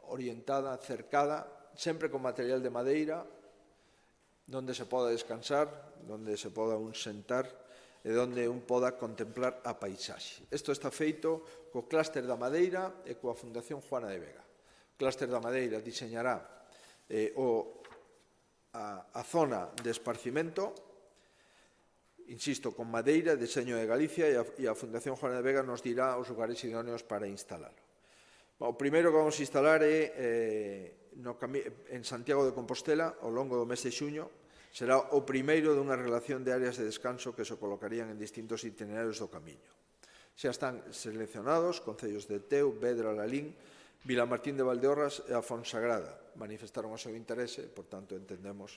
orientada, cercada, sempre con material de madeira, onde se poda descansar, onde se poda un sentar e onde un poda contemplar a paisaxe. Isto está feito co clúster da madeira e coa Fundación Juana de Vega. O clúster da madeira diseñará a zona de esparcimento, insisto, con madeira, diseño de Galicia, e a Fundación Juana de Vega nos dirá os lugares idóneos para instalalo. O primeiro que vamos a instalar é en Santiago de Compostela, ao longo do mes de xuño. Será o primeiro dunha relación de áreas de descanso que se colocarían en distintos itinerarios do camiño. Xa están seleccionados concellos de Teo, Vedra, Lalín, Vilamartín de Valdeorras e a Fonsagrada. Manifestaron o seu interese, por tanto, entendemos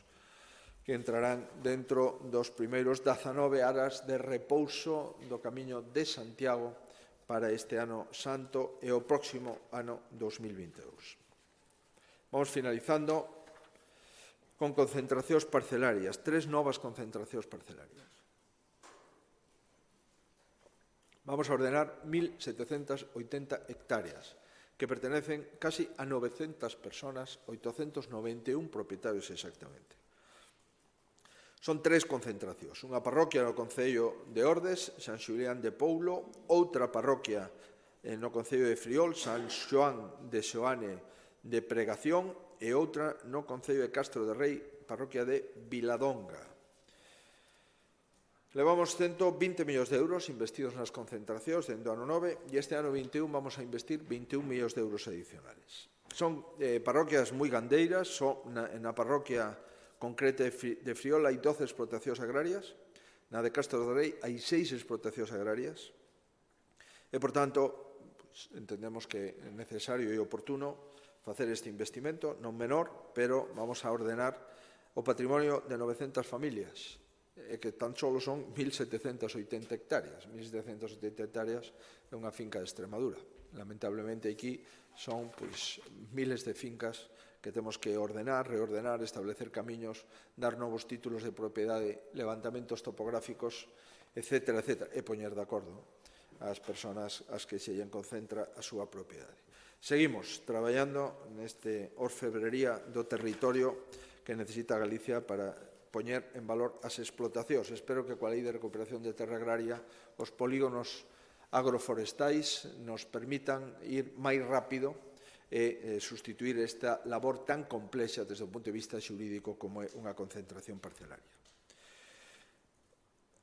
que entrarán dentro dos primeiros 19 áreas de repouso do Camiño de Santiago para este ano santo e o próximo ano 2022. Vamos finalizando con concentracións parcelarias, 3 novas concentracións parcelarias. Vamos a ordenar 1.780 hectáreas, que pertenecen casi a 900 personas, 891 propietarios exactamente. Son 3 concentracións. Unha parroquia no Concello de Ordes, San Xulián de Poulo, outra parroquia no Concello de Friol, San Xoán de Xoane de Pregación, e outra no Concello de Castro de Rei, parroquia de Viladonga. Levamos 120 millóns de euros investidos nas concentracións dentro do ano 9 e este ano 21 vamos a investir 21 millóns de euros adicionales. Son parroquias moi gandeiras, na parroquia concreta de Friol hai 12 explotacións agrarias, na de Castro de Rei hai 6 explotacións agrarias e, por tanto, entendemos que é necesario e oportuno facer este investimento, non menor, pero vamos a ordenar o patrimonio de 900 familias, que tan só son 1.780 hectáreas. 1.780 hectáreas é unha finca de Extremadura. Lamentablemente aquí son miles de fincas que temos que ordenar, reordenar, establecer camiños, dar novos títulos de propiedade, levantamentos topográficos, etc., e poñer de acordo as persoas ás que se lle concentra a súa propiedade. Seguimos traballando neste orfebrería do territorio que necesita Galicia para poñer en valor as explotacións. Espero que coa Lei de Recuperación de Terra Agraria os polígonos agroforestais nos permitan ir máis rápido e sustituir esta labor tan complexa desde o punto de vista xurídico como é unha concentración parcelaria.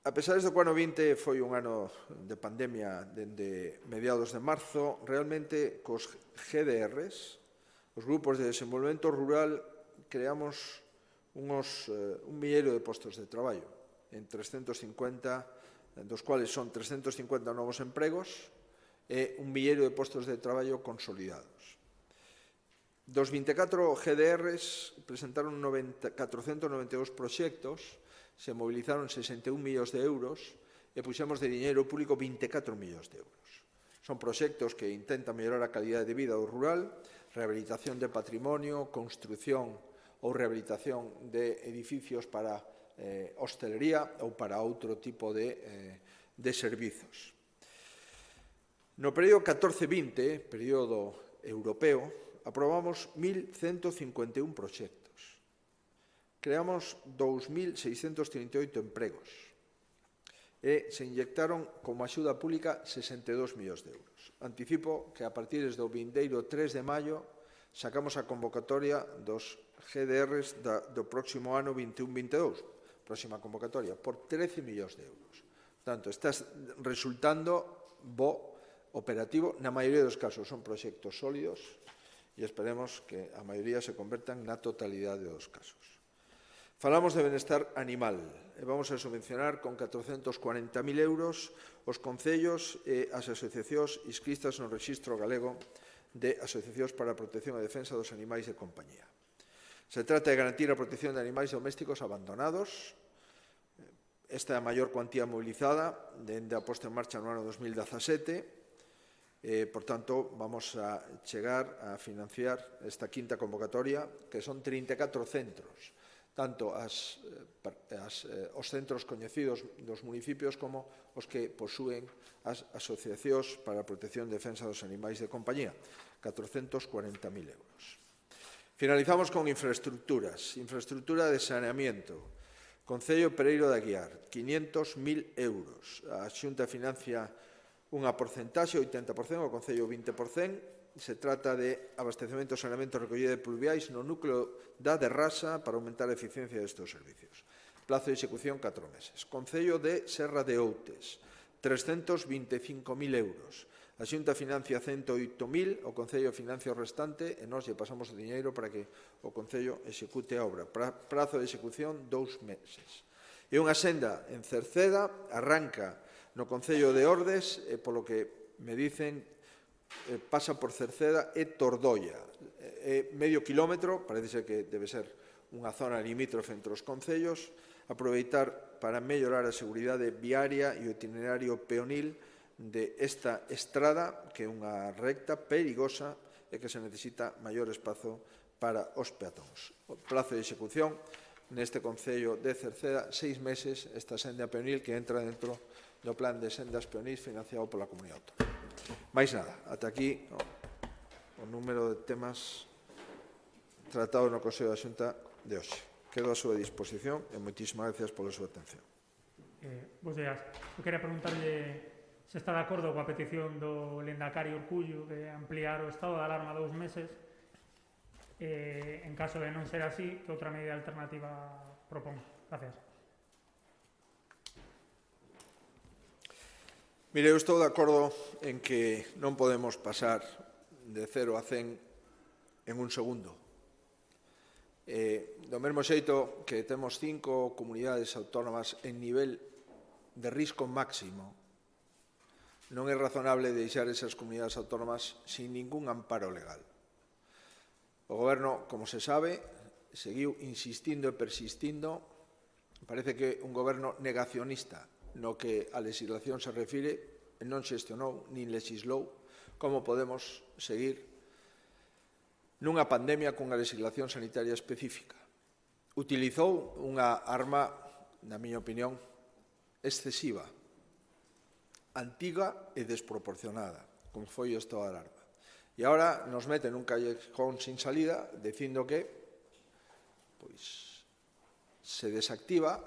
A pesar de que o ano 20 foi un ano de pandemia dende mediados de marzo, realmente cos GDRs, os grupos de desenvolvemento rural, creamos un milleiro de postos de traballo, en 350, dos cuales son 350 novos empregos e un milleiro de postos de traballo consolidados. Dos 24 GDRs presentaron 492 proxectos, se movilizaron 61 millóns de euros e puxemos de diñeiro público 24 millóns de euros. Son proxectos que intentan mellorar a calidade de vida do rural, rehabilitación de patrimonio, construción ou rehabilitación de edificios para hostelería ou para outro tipo de servizos. No período 14-20, período europeo, aprobamos 1.151 proxectos. Creamos 2.638 empregos e se inyectaron como axuda pública 62 millóns de euros. Anticipo que a partir do vindeiro 3 de maio sacamos a convocatoria dos GDRs do próximo ano 21-22, próxima convocatoria, por 13 millóns de euros. Por tanto, está resultando bo operativo. Na maioría dos casos son proxectos sólidos e esperemos que a maioría se convertan na totalidade dos casos. Falamos de benestar animal e vamos a subvencionar con 440.000 euros os concellos e as asociacións inscritas no Rexistro Galego de Asociacións para a Protección e Defensa dos Animais de Compañía. Se trata de garantir a protección de animais domésticos abandonados. Esta é a maior cuantía mobilizada dende a posta en marcha no ano 2017. Por tanto, vamos a chegar a financiar esta quinta convocatoria, que son 34 centros, tanto os centros coñecidos dos municipios como os que posúen as asociacións para a protección e defensa dos animais de compañía, 440.000 euros. Finalizamos con infraestructuras. Infraestructura de saneamiento. Concello Pereiro de Aguiar, 500.000 euros. A Xunta financia unha porcentaxe, 80%, o Concello 20%. Se trata de abastecemento, saneamento e recollida de pluviais no núcleo da Derrasa para aumentar a eficiencia destes servicios. Plazo de execución 4 meses. Concello de Serra de Outes, 325.000 euros. A Xunta financia 108.000, o Concello financia o restante e nós lle pasamos o diñeiro para que o Concello execute a obra. Prazo de execución 2 meses. E unha senda en Cerceda arranca no Concello de Ordes e polo que me dicen pasa por Cerceda e Tordoia. Medio kilómetro, parece ser que debe ser unha zona limítrofe entre os concellos, aproveitar para mellorar a seguridade viaria e o itinerario peonil de esta estrada, que é unha recta perigosa e que se necesita maior espazo para os peatóns. O plazo de execución neste Concello de Cerceda, 6 meses, esta senda peonil que entra dentro do plan de sendas peonís financiado pola Comunidade Autónoma. Mais nada, ata aquí o número de temas tratados no Consello da Xunta de hoxe. Quedo a súa disposición e moitísimas gracias pola súa atención. Bos días. Eu quería preguntarlle se está de acordo coa petición do Lehendakari Urkullu de ampliar o estado de alarma 2 meses. En caso de non ser así, que outra medida alternativa propón? Gracias. Mire, eu estou de acordo en que non podemos pasar de 0 a 100 en un segundo. Do mesmo xeito que temos 5 comunidades autónomas en nivel de risco máximo, non é razonable deixar esas comunidades autónomas sin ningún amparo legal. O Goberno, como se sabe, seguiu insistindo e persistindo. Parece que un Goberno negacionista no que a legislación se refire e non xestionou nin legislou como podemos seguir nunha pandemia cunha legislación sanitaria específica. Utilizou unha arma, na miña opinión, excesiva, antiga e desproporcionada, como foi o estado de alarma. E agora nos meten un callejón sin salida dicindo que se desactiva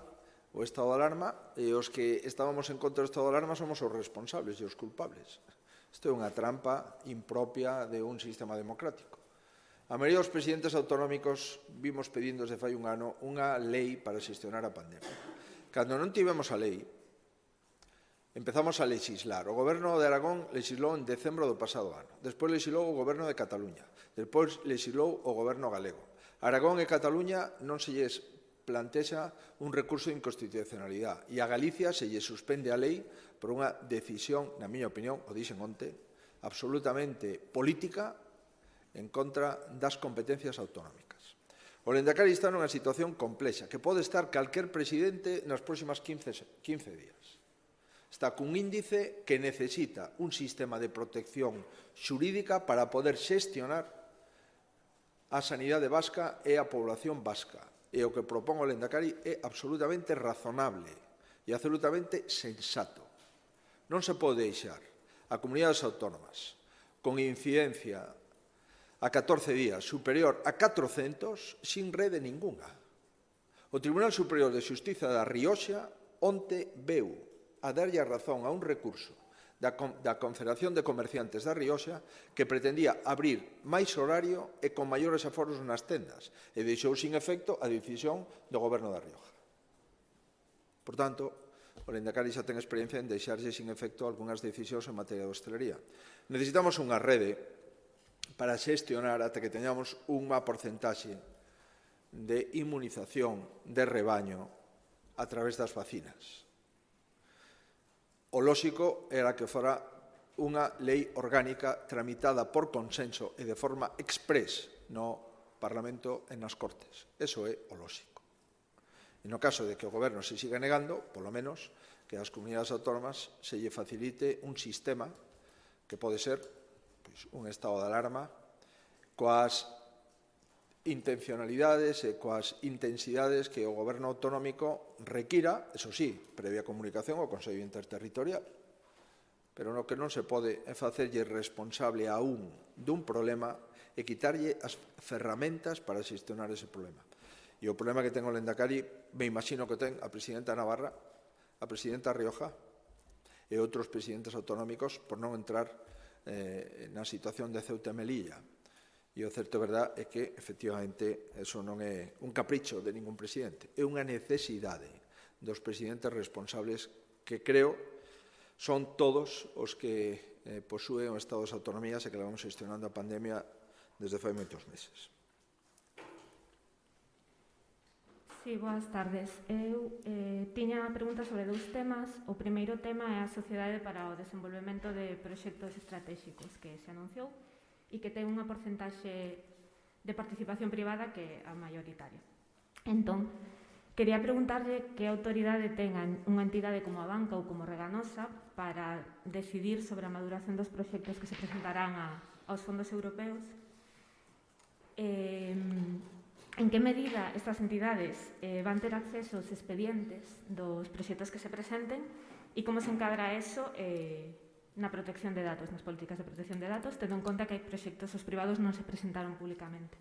o estado de alarma e os que estábamos en contra do estado de alarma somos os responsables e os culpables. Isto é unha trampa impropia de un sistema democrático. A maioría dos presidentes autonómicos vimos pedindo desde fai un ano unha lei para xestionar a pandemia. Cando non tivemos a lei, empezamos a legislar. O Goberno de Aragón legislou en decembro do pasado ano. Despois legislou o Goberno de Cataluña. Despois legislou o Goberno galego. A Aragón e Cataluña non se lles plantexa un recurso de inconstitucionalidade e a Galicia se lle suspende a lei por unha decisión, na miña opinión, o dixen onte, absolutamente política en contra das competencias autonómicas. O Lehendakari está nunha situación complexa que pode estar calquer presidente nas próximas 15 días. Está cun índice que necesita un sistema de protección xurídica para poder xestionar a sanidade vasca e a población vasca. E o que propón o Lehendakari é absolutamente razonable e absolutamente sensato. Non se pode deixar a comunidades autónomas con incidencia a 14 días superior a 400 sin rede ninguna. O Tribunal Superior de Xustiza da Rioxa onte veu a darlle a razón a un recurso da Confederación de Comerciantes da Rioxa que pretendía abrir máis horario e con maiores aforos nas tendas e deixou sin efecto a decisión do Goberno da Rioja. Por tanto, o Lehendakari xa ten experiencia en deixarlle sin efecto algunhas decisións en materia de hostelería. Necesitamos unha rede para xestionar ata que teñamos unha porcentaxe de inmunización de rebaño a través das vacinas. O lóxico era que fora unha lei orgánica tramitada por consenso e de forma exprés no Parlamento e nas Cortes. Eso é o lóxico. E no caso de que o Goberno se siga negando, polo menos, que ás comunidades autónomas se lle facilite un sistema que pode ser un estado de alarma coas intencionalidades e coas intensidades que o Goberno autonómico requira, eso sí, previa comunicación ao Consello Interterritorial. Pero no que non se pode é facerlle responsable a un dun problema e quitarlle as ferramentas para xestionar ese problema. E o problema que ten o Lehendakari, me imagino que ten a presidenta Navarra, a presidenta Rioja e outros presidentes autonómicos por non entrar na situación de Ceuta e Melilla. E o certo verdad é que, efectivamente, eso non é un capricho de ningún presidente. É unha necesidade dos presidentes responsables que creo son todos os que posúen o Estado das Autonomías e que levamos gestionando a pandemia desde fai moitos meses. Sí, boas tardes. Eu tiña unha pregunta sobre dous temas. O primeiro tema é a Sociedade para o Desenvolvemento de Proxectos Estratégicos que se anunciou e que ten unha porcentaxe de participación privada que é a maioritaria. Entón, quería preguntarlle que autoridade ten unha entidade como a banca ou como Reganosa para decidir sobre a maduración dos proxectos que se presentarán aos fondos europeos. En que medida estas entidades van ter acceso aos expedientes dos proxectos que se presenten e como se encadra eso na protección de datos, nas políticas de protección de datos, tendo en conta que hai proxectos os privados non se presentaron públicamente.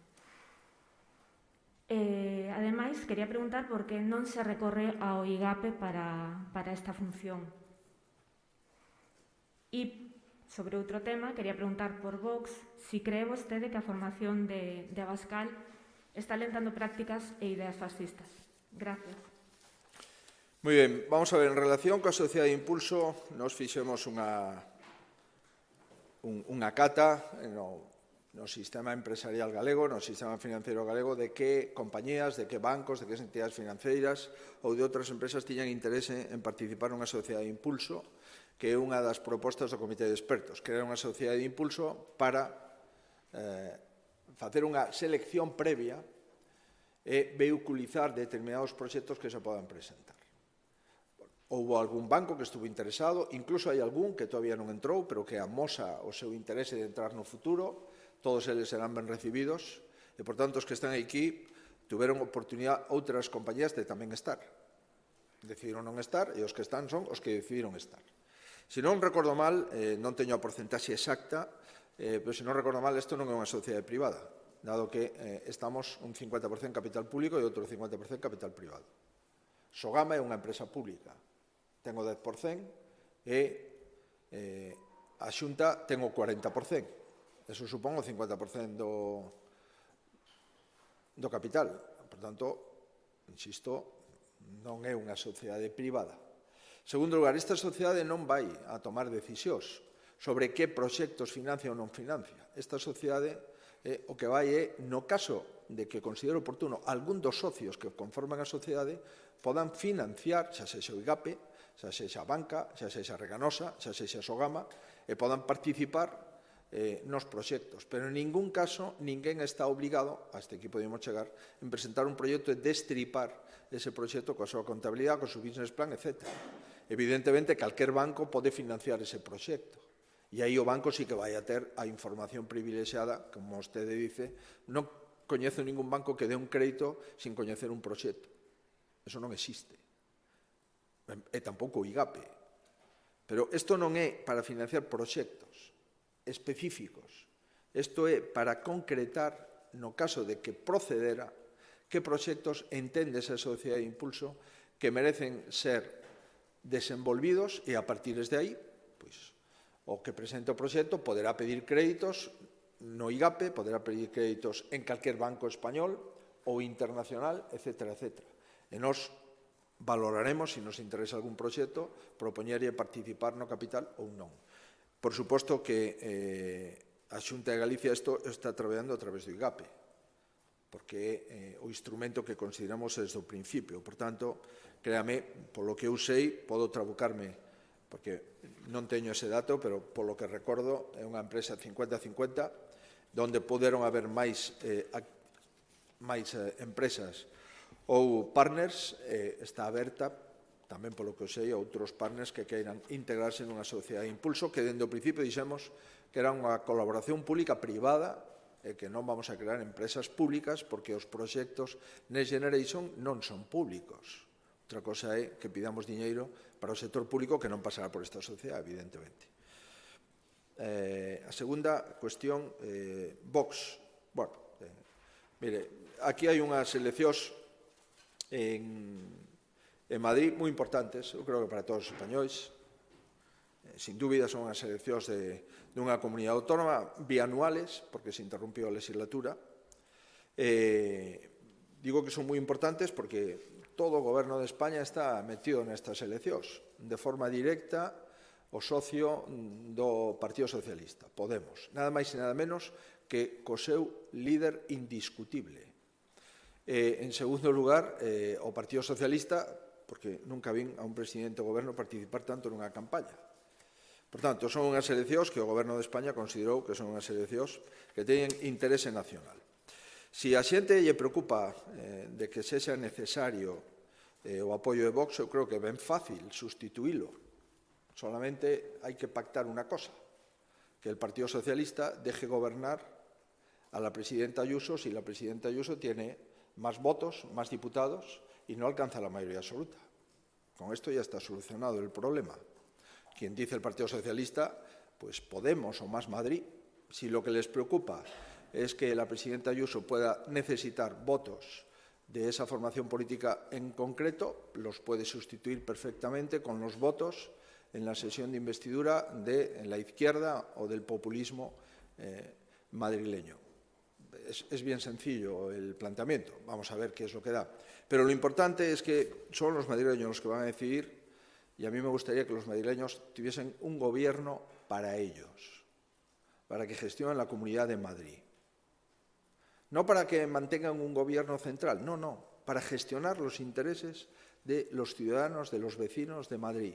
Ademais, quería preguntar por que non se recorre ao IGAPE para esta función. E, sobre outro tema, quería preguntar por Vox si cree vostede que a formación de Abascal está alentando prácticas e ideas fascistas. Gracias. Moi ben, vamos a ver, en relación coa Sociedade de Impulso, nos fixemos unha cata no sistema empresarial galego, no sistema financiero galego, de que compañías, de que bancos, de que entidades financeiras ou de outras empresas tiñan interese en participar nunha sociedade de impulso, que é unha das propostas do Comité de Expertos, que era unha sociedade de impulso para facer unha selección previa e vehiculizar determinados proxectos que se podan presentar. Houbo algún banco que estuvo interesado, incluso hai algún que todavía non entrou, pero que amosa o seu interese de entrar no futuro. Todos eles serán ben recibidos e, por tanto, os que están aquí tiveron oportunidade outras compañías de tamén estar. Decidiron non estar e os que están son os que decidiron estar. Se non recordo mal, non teño a porcentaxe exacta, pero se non recordo mal, isto non é unha sociedade privada, dado que estamos un 50% capital público e outro 50% capital privado. Sogama é unha empresa pública, ten o 10% e a Xunta ten o 40%. Eso supón o 50% do capital. Por tanto, insisto, non é unha sociedade privada. En segundo lugar, esta sociedade non vai a tomar decisións sobre que proxectos financia ou non financia. Esta sociedade o que vai é, no caso de que considere oportuno algún dos socios que conforman a sociedade, podan financiar, xa sexa o IGAPE, xa sexa a banca, xa sexa a Reganosa, xa sexa a Sogama, e podan participar nos proxectos, pero en ningún caso ninguén está obligado, a este equipo podemos chegar, en presentar un proxecto e destripar ese proxecto coa súa contabilidade, coa súa business plan, etc. Evidentemente, calquer banco pode financiar ese proxecto, e aí o banco sí que vai a ter a información privilexiada, como vostede dice, non coñezo ningún banco que dé un crédito sin coñecer un proxecto. Eso non existe. E tampouco o IGAPE. Pero isto non é para financiar proxectos específicos. Isto é para concretar, no caso de que procedera, que proxectos entende esa sociedade de impulso que merecen ser desenvolvidos e a partir de aí, pois, o que presenta o proxecto poderá pedir créditos no IGAPE, poderá pedir créditos en calquer banco español ou internacional, etc. etc. E nós valoraremos, se nos interesa algún proxecto, propoñer e participar no capital ou non. Por suposto que a Xunta de Galicia está traballando a través do IGAPE, porque é o instrumento que consideramos desde o principio. Por tanto, créame, polo que eu sei, podo trabucarme, porque non teño ese dato, pero polo que recordo, é unha empresa 50-50, onde poderon haber máis empresas ou partners, está aberta, tamén polo que eu sei, outros partners que queiran integrarse nunha sociedade de impulso, que dende o principio dixemos que era unha colaboración pública-privada e que non vamos a crear empresas públicas porque os proxectos Next Generation non son públicos. Outra cosa é que pidamos diñeiro para o sector público que non pasará por esta sociedade, evidentemente. A segunda cuestión, Vox. Bueno, mire, aquí hai unhas eleccións en Madrid moi importantes, eu creo que para todos os españois. Sin dúbida son as eleccións dunha comunidade autónoma bianuales, porque se interrumpiu a legislatura. Digo que son moi importantes porque todo o goberno de España está metido nestas eleccións, de forma directa o socio do Partido Socialista, Podemos, nada máis e nada menos que co seu líder indiscutible. En segundo lugar, o Partido Socialista, porque nunca vin a un presidente do goberno participar tanto nunha campaña. Por tanto, son unhas eleccións que o goberno de España considerou que son unhas eleccións que teñen interese nacional. Se a xente lle preocupa de que sexa necesario o apoio de Vox, eu creo que é ben fácil sustituílo. Solamente hai que pactar unha cosa, que el Partido Socialista deje gobernar a la presidenta Ayuso si la presidenta Ayuso tiene más votos, más diputados y no alcanza la mayoría absoluta. Con esto ya está solucionado el problema. Quien dice el Partido Socialista, pues Podemos o Más Madrid, si lo que les preocupa es que la presidenta Ayuso pueda necesitar votos de esa formación política en concreto los puede sustituir perfectamente con los votos en la sesión de investidura de la izquierda o del populismo madrileño. Es bien sencillo el planteamiento, vamos a ver qué es lo que da. Pero lo importante es que son los madrileños los que van a decidir, y a mí me gustaría que los madrileños tuviesen un gobierno para ellos, para que gestionen la Comunidad de Madrid. No para que mantengan un gobierno central, no, para gestionar los intereses de los ciudadanos, de los vecinos de Madrid,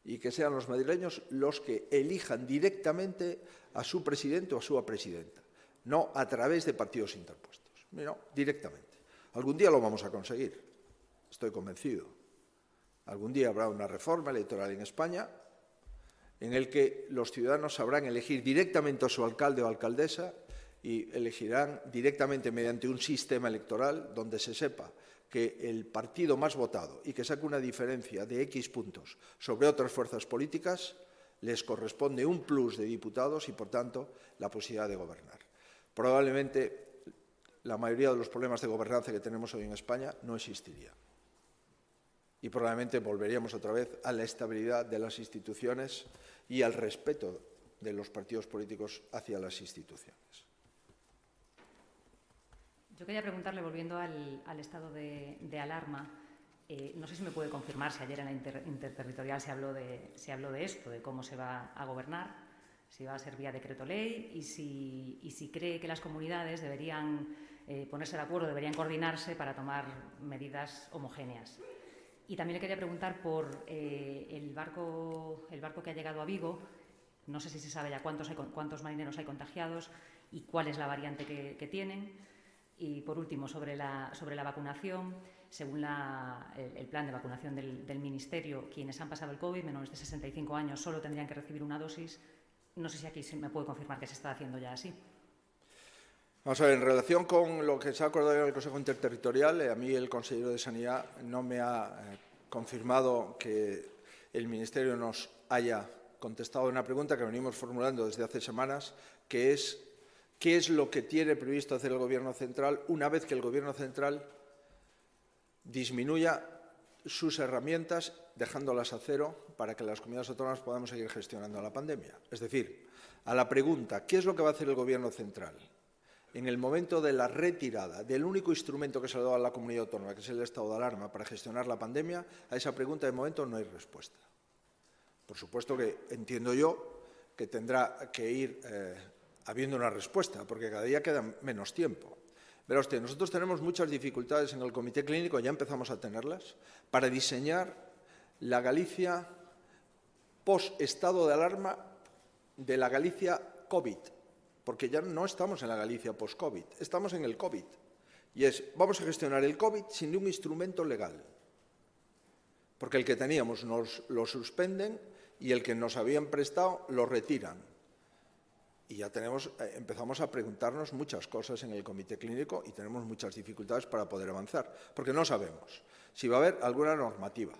y que sean los madrileños los que elijan directamente a su presidente o a su presidenta, no a través de partidos interpuestos, no, directamente. Algún día lo vamos a conseguir, estoy convencido. Algún día habrá una reforma electoral en España en el que los ciudadanos sabrán elegir directamente a su alcalde o alcaldesa y elegirán directamente mediante un sistema electoral donde se sepa que el partido más votado y que saque una diferencia de X puntos sobre otras fuerzas políticas, les corresponde un plus de diputados y, por tanto, la posibilidad de gobernar. Probablemente la mayoría de los problemas de gobernanza que tenemos hoy en España no existiría. Y probablemente volveríamos otra vez a la estabilidad de las instituciones y al respeto de los partidos políticos hacia las instituciones. Yo quería preguntarle, volviendo al estado de alarma, no sé si me puede confirmar si ayer en la interterritorial se habló de esto, de cómo se va a gobernar, si va a ser vía decreto ley y si cree que las comunidades deberían ponerse de acuerdo, deberían coordinarse para tomar medidas homogéneas. Y también le quería preguntar por el barco que ha llegado a Vigo. No sé si se sabe ya cuántos marineros hay contagiados y cuál es la variante que tienen. Y, por último, sobre la vacunación, según el plan de vacunación del Ministerio, quienes han pasado el COVID, menores de 65 años, solo tendrían que recibir una dosis. No sé si aquí se me puede confirmar que se está haciendo ya así. Vamos a ver, en relación con lo que se ha acordado en el Consejo Interterritorial, a mí el consejero de Sanidad no me ha confirmado que el Ministerio nos haya contestado una pregunta que venimos formulando desde hace semanas, que es ¿qué es lo que tiene previsto hacer el Gobierno central una vez que el Gobierno central disminuya sus herramientas, dejándolas a cero para que las comunidades autónomas podamos seguir gestionando la pandemia? Es decir, a la pregunta ¿qué es lo que va a hacer el Gobierno central en el momento de la retirada del único instrumento que se le ha dado a la comunidad autónoma, que es el estado de alarma, para gestionar la pandemia? A esa pregunta de momento no hay respuesta. Por supuesto que entiendo yo que tendrá que ir habiendo una respuesta, porque cada día queda menos tiempo. Verá usted, nosotros tenemos muchas dificultades en el Comité Clínico, ya empezamos a tenerlas, para diseñar la Galicia post-estado de alarma de la Galicia COVID, porque ya no estamos en la Galicia post-COVID, estamos en el COVID. Y vamos a gestionar el COVID sin ningún instrumento legal, porque el que teníamos nos lo suspenden y el que nos habían prestado lo retiran. Y ya empezamos a preguntarnos muchas cosas en el Comité Clínico y tenemos muchas dificultades para poder avanzar, porque no sabemos si va a haber alguna normativa.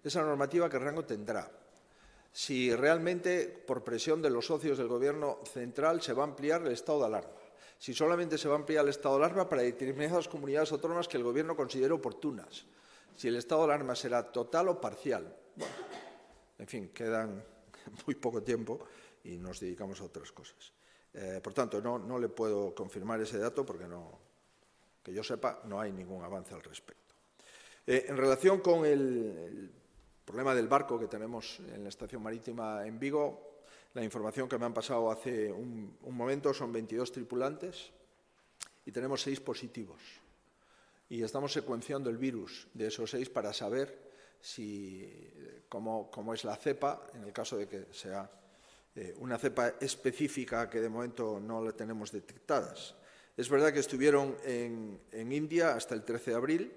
Esa normativa, ¿qué rango tendrá? Si realmente, por presión de los socios del Gobierno central, se va a ampliar el estado de alarma. Si solamente se va a ampliar el estado de alarma para determinadas comunidades autónomas que el Gobierno considere oportunas. Si el estado de alarma será total o parcial. Bueno, en fin, quedan muy poco tiempo y nos dedicamos a otras cosas. Por tanto, no le puedo confirmar ese dato porque que yo sepa, no hay ningún avance al respecto. En relación con el problema del barco que tenemos en la estación marítima en Vigo, la información que me han pasado hace un momento son 22 tripulantes y tenemos 6 positivos. Y estamos secuenciando el virus de esos 6 para saber cómo es la cepa, en el caso de que sea una cepa específica que de momento no la tenemos detectadas. Es verdad que estuvieron en India hasta el 13 de abril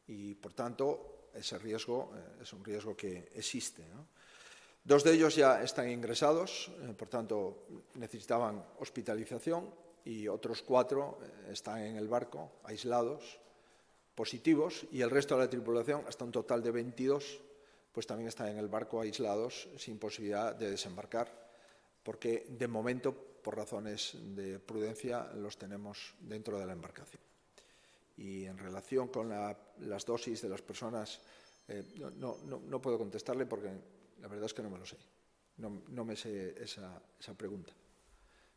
y, por tanto, ese riesgo es un riesgo que existe, ¿no? 2 de ellos ya están ingresados, por tanto, necesitaban hospitalización y otros 4 están en el barco, aislados, positivos, y el resto de la tripulación, hasta un total de 22, pues también están en el barco aislados, sin posibilidad de desembarcar, porque de momento, por razones de prudencia, los tenemos dentro de la embarcación. Y en relación con las dosis de las personas, no puedo contestarle porque la verdad es que no me lo sé. No me sé esa pregunta.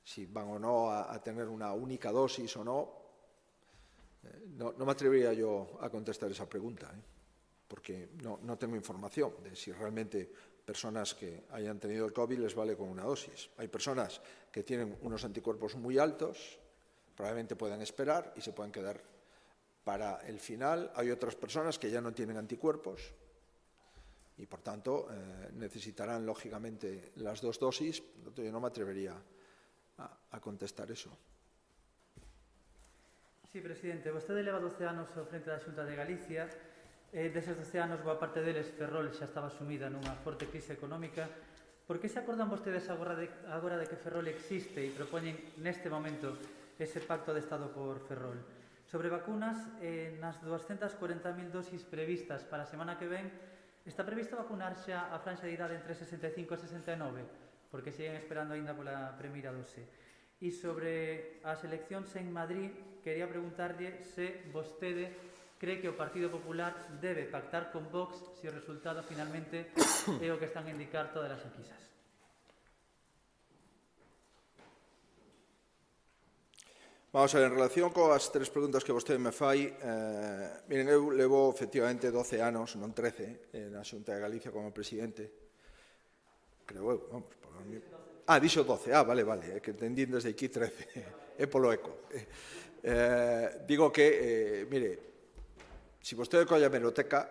Si van o no a tener una única dosis o no, no me atrevería yo a contestar esa pregunta, porque no tengo información de si realmente personas que hayan tenido el COVID les vale con una dosis. Hay personas que tienen unos anticuerpos muy altos, probablemente puedan esperar y se pueden quedar para el final. Hay otras personas que ya no tienen anticuerpos y, por tanto, necesitarán, lógicamente, las 2 dosis. Por lo tanto, yo no me atrevería a contestar eso. Sí, presidente. Vostede leva 12 anos ao frente da Xunta de Galicia. Deses 12 anos, boa parte deles, Ferrol xa estaba sumida nunha forte crise económica. Por que se acordan vostedes agora de que Ferrol existe e propoñen neste momento ese pacto de Estado por Ferrol? Sobre vacunas, nas 240.000 dosis previstas para a semana que ven, está previsto vacunar xa a franxa de idade entre 65 e 69, porque siguen esperando aínda pola primeira dose. E sobre as eleccións en Madrid, quería preguntarlle se vostede cree que o Partido Popular debe pactar con Vox se o resultado finalmente é o que están a indicar todas as enquisas. Vamos a ver, en relación coas 3 preguntas que vostede me fai, miren, eu levo efectivamente 12 anos, non 13, na Xunta de Galicia como presidente. Creo eu, vamos, por mí. Dixo 12, vale, é que entendín desde aquí 13, é polo eco. Digo que, mire, se vostede colle a hemeroteca,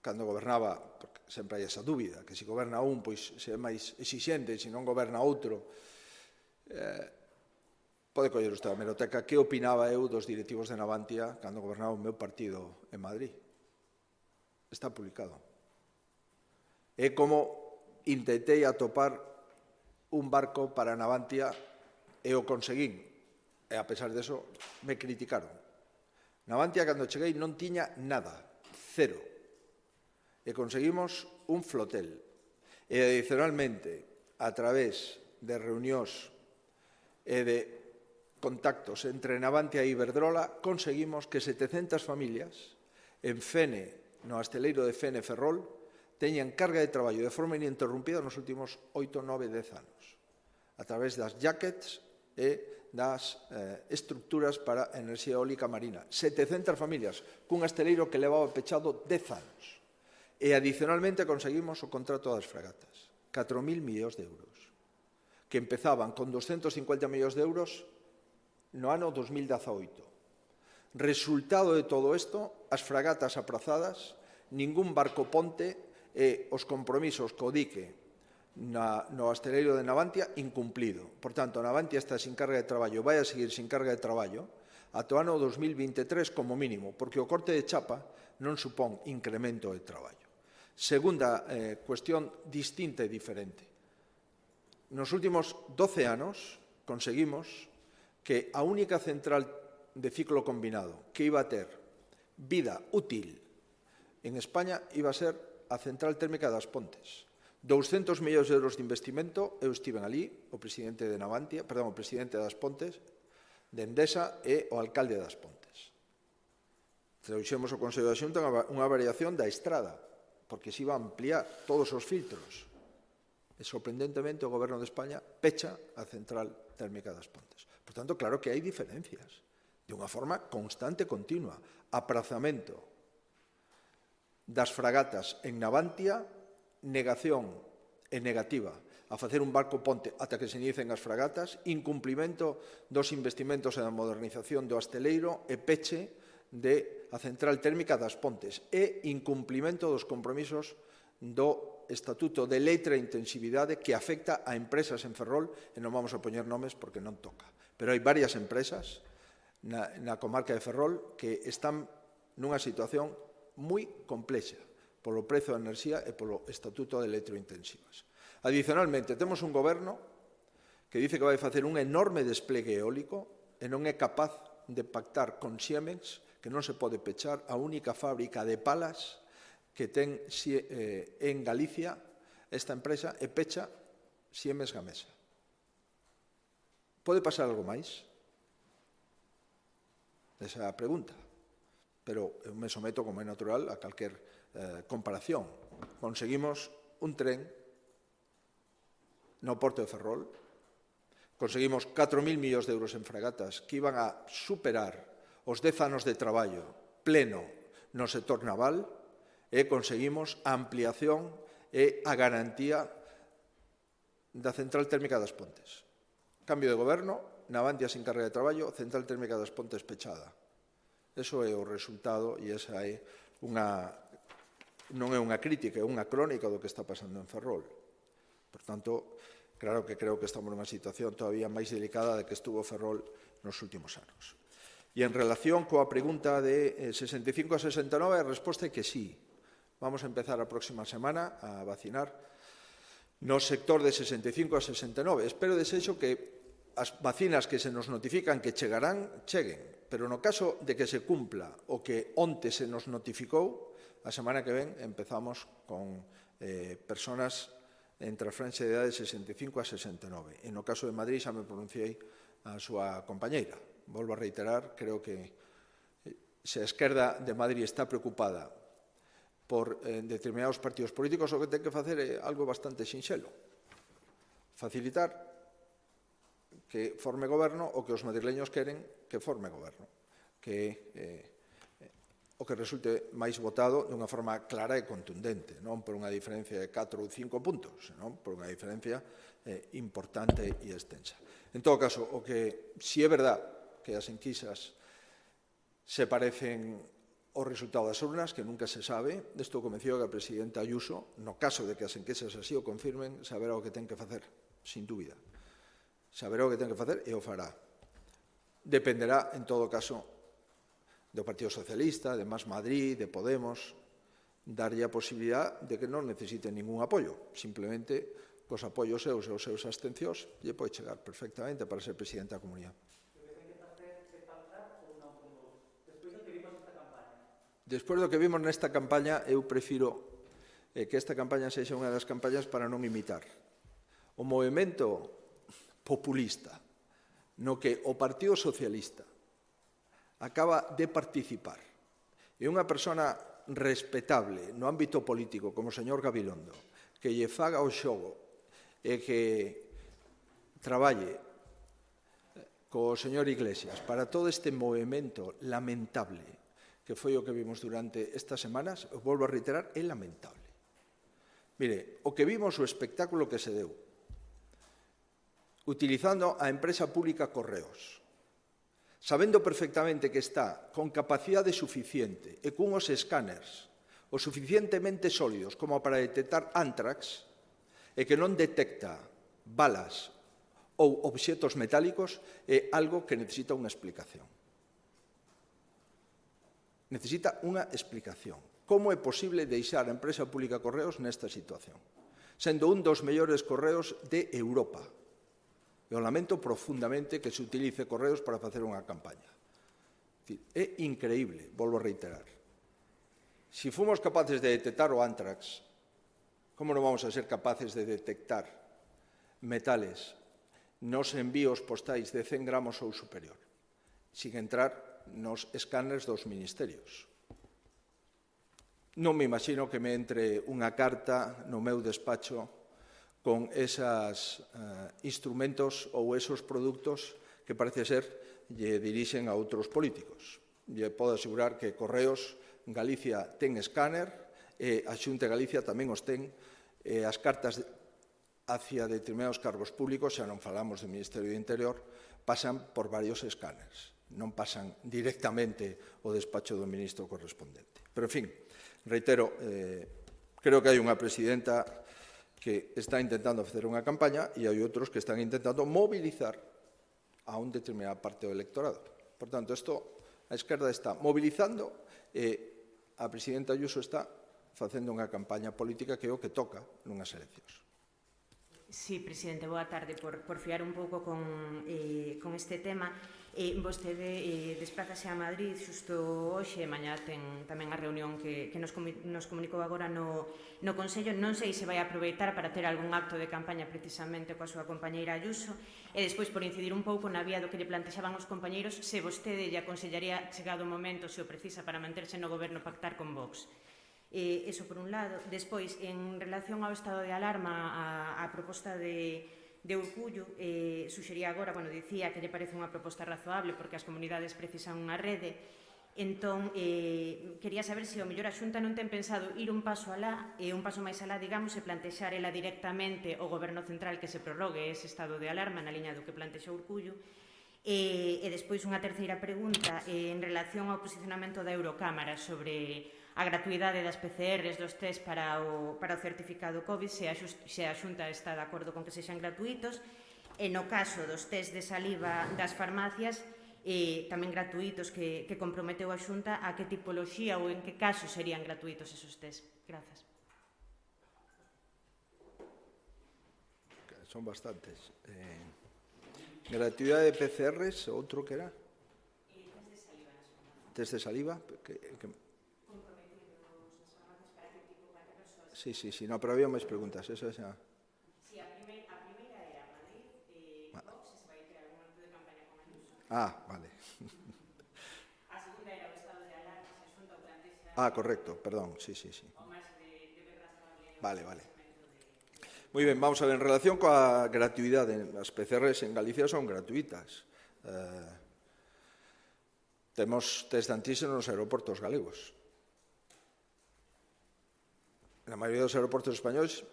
cando gobernaba, porque sempre hai esa dúbida, que se goberna un, pois se é máis exixente, se non goberna outro, pode coller usted a hemeroteca que opinaba eu dos directivos de Navantia cando gobernaba o meu partido en Madrid. Está publicado. É como intentei atopar un barco para Navantia e o conseguín. E a pesar de eso, me criticaron. Navantia, cando cheguei, non tiña nada, 0. E conseguimos un flotel. E, adicionalmente, a través de reunións e de contactos entre Navantia e Iberdrola, conseguimos que 700 familias en Fene, no asteleiro de Fene Ferrol, teñan carga de traballo de forma ininterrumpida nos últimos 8, 9, 10 anos, a través das jackets e das estructuras para enerxía eólica marina. 700 familias, cun asteleiro que levaba pechado 10 anos. E, adicionalmente, conseguimos o contrato das fragatas, 4.000 millóns de euros, que empezaban con 250 millóns de euros no ano 2018. Resultado de todo isto, as fragatas aprazadas, ningún barco ponte e os compromisos co dique no asteleiro de Navantia incumplido. Por tanto, Navantia está sin carga de traballo, vai a seguir sin carga de traballo ata o ano 2023 como mínimo, porque o corte de chapa non supón incremento de traballo. Segunda cuestión distinta e diferente. Nos últimos 12 anos conseguimos que a única central de ciclo combinado que iba a ter vida útil en España iba a ser a central térmica das Pontes. 200 millóns de euros de investimento, eu estiven ali, o presidente de Navantia, perdón, o presidente das Pontes, de Endesa e o alcalde das Pontes. Trouxemos ao Consello da Xunta unha variación da estrada, porque se iba a ampliar todos os filtros. E, sorprendentemente, o Goberno de España pecha a central térmica das Pontes. Por tanto, claro que hai diferencias, de unha forma constante e continua. Aprazamento das fragatas en Navantia, negación e negativa a facer un barco ponte ata que se inicien as fragatas, incumprimento dos investimentos e da modernización do asteleiro e peche de a central térmica das Pontes e incumprimento dos compromisos do Estatuto de Letra e Intensividade que afecta a empresas en Ferrol e non vamos a poñer nomes porque non toca. Pero hai varias empresas na comarca de Ferrol que están nunha situación moi complexa polo prezo da enerxía e polo Estatuto de Electrointensivas. Adicionalmente, temos un goberno que dice que vai facer un enorme desplegue eólico e non é capaz de pactar con Siemens que non se pode pechar a única fábrica de palas que ten en Galicia esta empresa e pecha Siemens Gamesa. Pode pasar algo máis? desa pregunta, pero eu me someto, como é natural, a calquer comparación. Conseguimos un tren no Porto de Ferrol, conseguimos 4.000 millóns de euros en fragatas que iban a superar os 10 anos de traballo pleno no sector naval e conseguimos a ampliación e a garantía da central térmica das Pontes. Cambio de goberno, Navantia sin carga de traballo, central térmica das Pontes pechada. Eso é o resultado e esa é non é unha crítica, é unha crónica do que está pasando en Ferrol. Por tanto, claro que creo que estamos nunha situación todavía máis delicada de que estuvo Ferrol nos últimos anos. E en relación coa pregunta de 65 a 69, a resposta é que sí. Vamos a empezar a próxima semana a vacinar no sector de 65 a 69. Espero desexo que as vacinas que se nos notifican que chegarán, cheguen. Pero no caso de que se cumpla o que onte se nos notificou, a semana que ven empezamos con personas entre a franxa de idade de 65 a 69. E no caso de Madrid xa me pronunciei a súa compañeira. Volvo a reiterar, creo que se a esquerda de Madrid está preocupada por determinados partidos políticos, o que ten que facer é algo bastante sinxelo. Facilitar que forme goberno o que os madrileños queren que forme goberno, que o que resulte máis votado dunha forma clara e contundente, non por unha diferencia de 4 ou 5 puntos, senón por unha diferencia importante e extensa. En todo caso, o que si é verdad que as enquisas se parecen ao resultado das urnas, que nunca se sabe, estou convencido que a presidenta Ayuso, no caso de que as enquisas así o confirmen, saberá o que ten que facer, sin dúbida. Saberá o que ten que facer e o fará. Dependerá, en todo caso, do Partido Socialista, de Más Madrid, de Podemos, darlle a posibilidad de que non necesiten ningún apoio. Simplemente, cos apoios seus e os seus abstencións, lle pode chegar perfectamente para ser presidente da comunidade. Despois do que vimos nesta campaña, eu prefiro que esta campaña sexa unha das campañas para non imitar o movimento populista no que o Partido Socialista acaba de participar e unha persona respetable no ámbito político como o señor Gabilondo que lle faga o xogo e que traballe co señor Iglesias para todo este movimento lamentable que foi o que vimos durante estas semanas, volvo a reiterar, é lamentable. Mire, o que vimos, o espectáculo que se deu, utilizando a empresa pública Correos, sabendo perfectamente que está con capacidade suficiente e cunhos escáneres o suficientemente sólidos como para detectar ántrax e que non detecta balas ou obxetos metálicos, é algo que necesita unha explicación. Necesita unha explicación. Como é posible deixar a empresa pública Correos nesta situación? Sendo un dos mellores correos de Europa. Eu lamento profundamente que se utilice Correos para facer unha campaña. É increíble, volvo a reiterar. Si fomos capaces de detectar o ántrax, como non vamos a ser capaces de detectar metales nos envíos postais de 100 gramos ou superior, sin entrar nos escáneres dos ministerios. Non me imagino que me entre unha carta no meu despacho con esos instrumentos ou esos produtos que parece ser lle dirixen a outros políticos. Lle podo asegurar que Correos Galicia ten escáner e a Xunta de Galicia tamén os ten. As cartas hacia determinados cargos públicos, xa non falamos do Ministerio do Interior, pasan por varios escáneres. Non pasan directamente ao despacho do ministro correspondente. Pero, en fin, reitero, creo que hai unha presidenta que está intentando facer unha campaña e hai outros que están intentando mobilizar a un determinada parte do electorado. Por tanto, a esquerda está mobilizando e a presidenta Ayuso está facendo unha campaña política que é o que toca nunhas eleccións. Sí, presidente, boa tarde. Por fiar un pouco con este tema, vostede desplázase a Madrid xusto hoxe, mañá ten tamén a reunión que nos comunicou agora no Consello. Non sei se vai aproveitar para ter algún acto de campaña precisamente coa súa compañeira Ayuso, e despois, por incidir un pouco na vía do que lle plantexaban os compañeiros, se vostede lle aconsellaría, chegado o momento, se o precisa para manterse no goberno, pactar con Vox. Eso por un lado. Despois, en relación ao estado de alarma, a proposta de Urcullo, suxería agora, dicía que lle parece unha proposta razoable porque as comunidades precisan unha rede. Entón, quería saber se o mellor a Xunta non ten pensado ir un paso alá, un paso máis alá, digamos, e plantexar ela directamente o Goberno Central que se prorrogue ese estado de alarma na liña do que plantexou Urcullo. E despois unha terceira pregunta en relación ao posicionamento da Eurocámara sobre a gratuidade das PCRs, dos test para o certificado COVID, se a Xunta está de acordo con que sexan gratuitos, e no caso dos test de saliva das farmacias, tamén gratuitos que comprometeu a Xunta, a que tipoloxía ou en que caso serían gratuitos esos test. Grazas. Son bastantes. Gratuidade de PCRs, outro que era? Test de saliva. Sí, no, pero había máis preguntas. Esa xa... Sí, a primeira era Madrid, Vox, se vai ter algún acto de campaña con Ayuso. Vale. A segunda era o estado de alarma, se a Xunta o plantexa... Correcto, perdón, sí. O máis de ver razonable... Vale. Moi ben, vamos a ver, en relación coa gratuidade, as PCRs en Galicia son gratuitas. Temos test de antíxeno nos aeroportos galegos. Na maioría dos aeroportos españoles,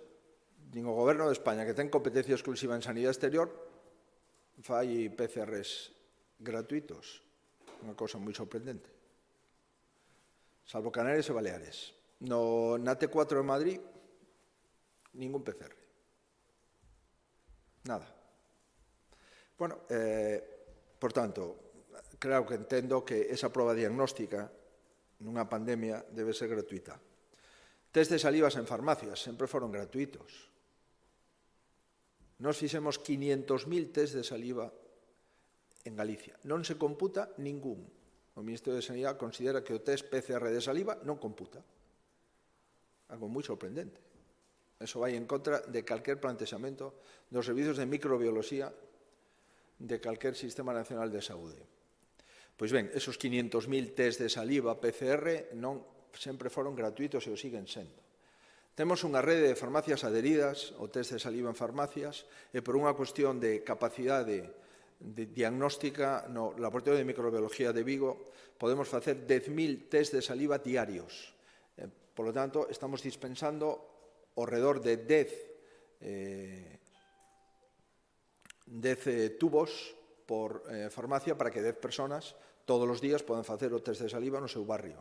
nin o Goberno de España, que ten competencia exclusiva en sanidade exterior, fai PCRs gratuitos. Unha cousa moi sorprendente. Salvo Canarias e Baleares. Na T4 de Madrid, ningún PCR. Nada. Bueno, por tanto, claro que entendo que esa proba diagnóstica nunha pandemia debe ser gratuita. Test de salivas en farmacias sempre foron gratuitos. Nos fixemos 500.000 test de saliva en Galicia. Non se computa ningún. O Ministerio de Sanidade considera que o test PCR de saliva non computa. Algo moi sorprendente. Eso vai en contra de calquer plantexamento dos servizos de microbiología de calquer sistema nacional de saúde. Pois ben, esos 500.000 test de saliva PCR non sempre foron gratuitos e o siguen sendo. Temos unha rede de farmacias adheridas ao test de saliva en farmacias e por unha cuestión de capacidade de diagnóstica no Laboratorio de Microbiología de Vigo podemos facer 10.000 test de saliva diarios. Por lo tanto, estamos dispensando ao redor de 10 tubos por farmacia para que 10 personas todos os días podan facer o test de saliva no seu barrio.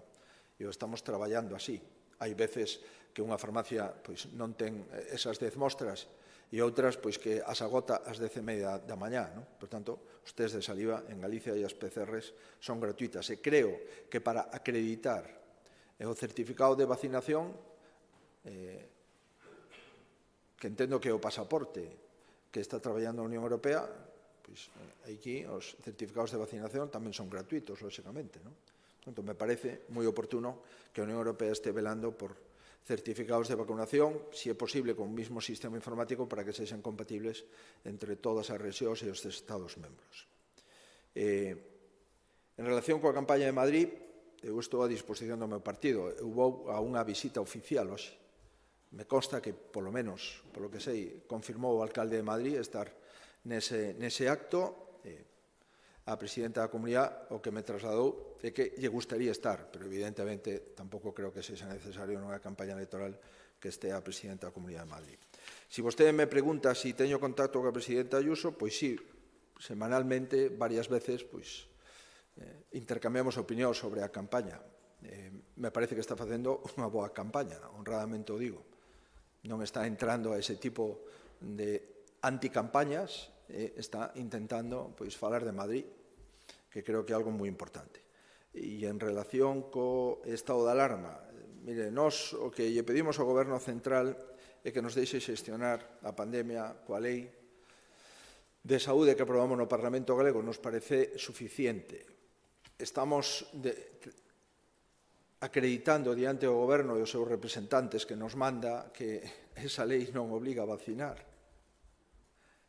E o estamos traballando así. Hai veces que unha farmacia non ten esas 10 mostras e outras que as agota ás 10:30 da mañá. Por tanto, os test de saliva en Galicia e as PCRs son gratuitas. E creo que para acreditar o certificado de vacinación, que entendo que é o pasaporte que está traballando a Unión Europea, aquí os certificados de vacinación tamén son gratuitos, lóxicamente. Entón, me parece moi oportuno que a Unión Europea este velando por certificados de vacunación, se é posible con o mismo sistema informático para que sexan compatibles entre todas as rexións e os Estados membros. En relación coa campaña de Madrid, eu estou a disposición do meu partido. Eu vou a unha visita oficial hoxe. Me consta que, polo menos, polo que sei, confirmou o alcalde de Madrid estar nese acto. A presidenta da comunidade o que me trasladou é que lle gustaría estar, pero evidentemente tampouco creo que sexa necesario nunha campaña electoral que este a presidenta da Comunidade de Madrid. Se vostede me pregunta se teño contacto coa presidenta Ayuso, pois sí, semanalmente, varias veces, intercambiamos opinión sobre a campaña. Me parece que está facendo unha boa campaña, honradamente o digo. Non está entrando a ese tipo de anticampañas, está intentando falar de Madrid, que creo que é algo moi importante. E en relación co estado de alarma, mire, nós o que lle pedimos ao Goberno Central e que nos deixe xestionar a pandemia coa lei de saúde que aprobamos no Parlamento galego nos parece suficiente. Estamos acreditando diante do Goberno e os seus representantes que nos manda que esa lei non obriga a vacinar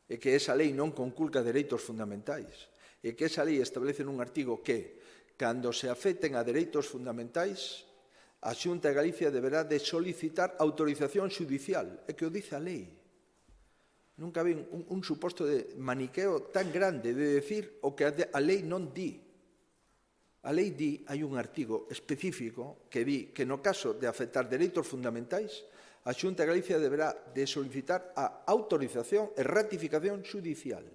e que esa lei non conculca dereitos fundamentais e que esa lei establece nun artigo que, cando se afecten a dereitos fundamentais, a Xunta de Galicia deberá de solicitar autorización xudicial, é que o dice a lei. Nunca ven un suposto de maniqueo tan grande de decir o que a lei non di. A lei di, hai un artigo específico que di que no caso de afectar dereitos fundamentais, a Xunta de Galicia deberá de solicitar a autorización e ratificación xudicial.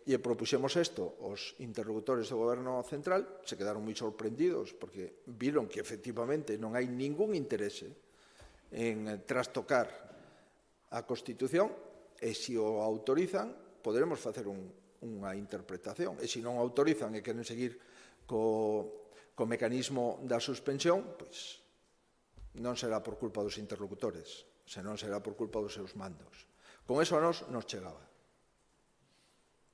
E propuxemos isto aos interlocutores do Goberno Central, se quedaron moi sorprendidos porque viron que efectivamente non hai ningún interese en trastocar a Constitución e se o autorizan poderemos facer unha interpretación e se non o autorizan e queren seguir co mecanismo da suspensión, pois non será por culpa dos interlocutores, senón será por culpa dos seus mandos. Con eso a nos chegaba.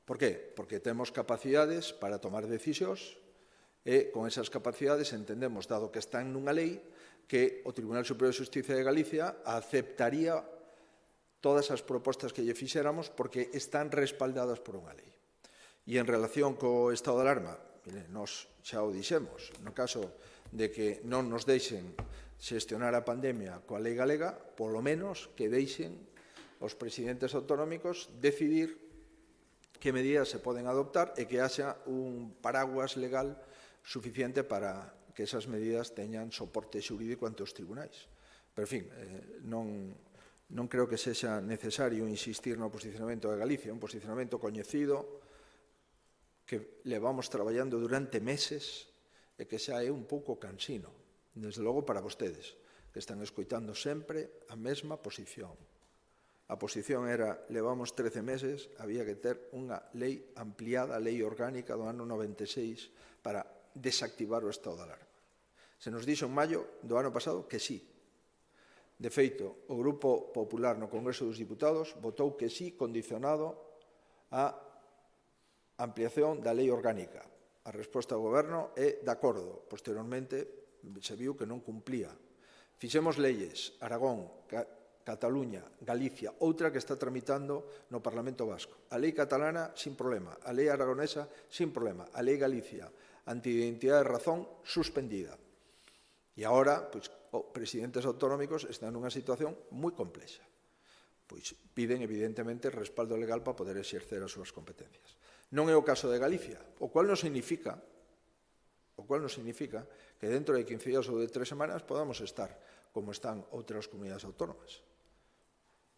Por qué? Porque temos capacidades para tomar decisións e con esas capacidades entendemos, dado que están nunha lei, que o Tribunal Superior de Xustiza de Galicia aceptaría todas as propostas que lle fixéramos porque están respaldadas por unha lei. E en relación co estado de alarma, nós xa o dixemos, no caso de que non nos deixen xestionar a pandemia coa lei galega, polo menos que deixen os presidentes autonómicos decidir que medidas se poden adoptar e que haxa un paraguas legal suficiente para que esas medidas teñan soporte xurídico ante os tribunais. Pero, en fin, non creo que sexa necesario insistir no posicionamento de Galicia, un posicionamento coñecido que levamos traballando durante meses e que xa é un pouco cansino, desde logo para vostedes, que están escoitando sempre a mesma posición. A posición era, levamos 13 meses, había que ter unha lei ampliada, a lei orgánica do ano 96 para desactivar o estado de alarma. Se nos dixo en maio do ano pasado que sí. De feito, o Grupo Popular no Congreso dos Diputados votou que sí condicionado á ampliación da lei orgánica. A resposta do Goberno é de acordo. Posteriormente, se viu que non cumplía. Fixemos leyes, Aragón, Cataluña, Galicia, outra que está tramitando no Parlamento Vasco. A lei catalana, sin problema. A lei aragonesa, sin problema. A lei Galicia, anti-identidade de razón, suspendida. E agora, pois, os presidentes autonómicos están nunha situación moi complexa. Pois piden, evidentemente, respaldo legal para poder exercer as súas competencias. Non é o caso de Galicia, o cual non significa que dentro de 15 días ou de 3 semanas podamos estar como están outras comunidades autónomas.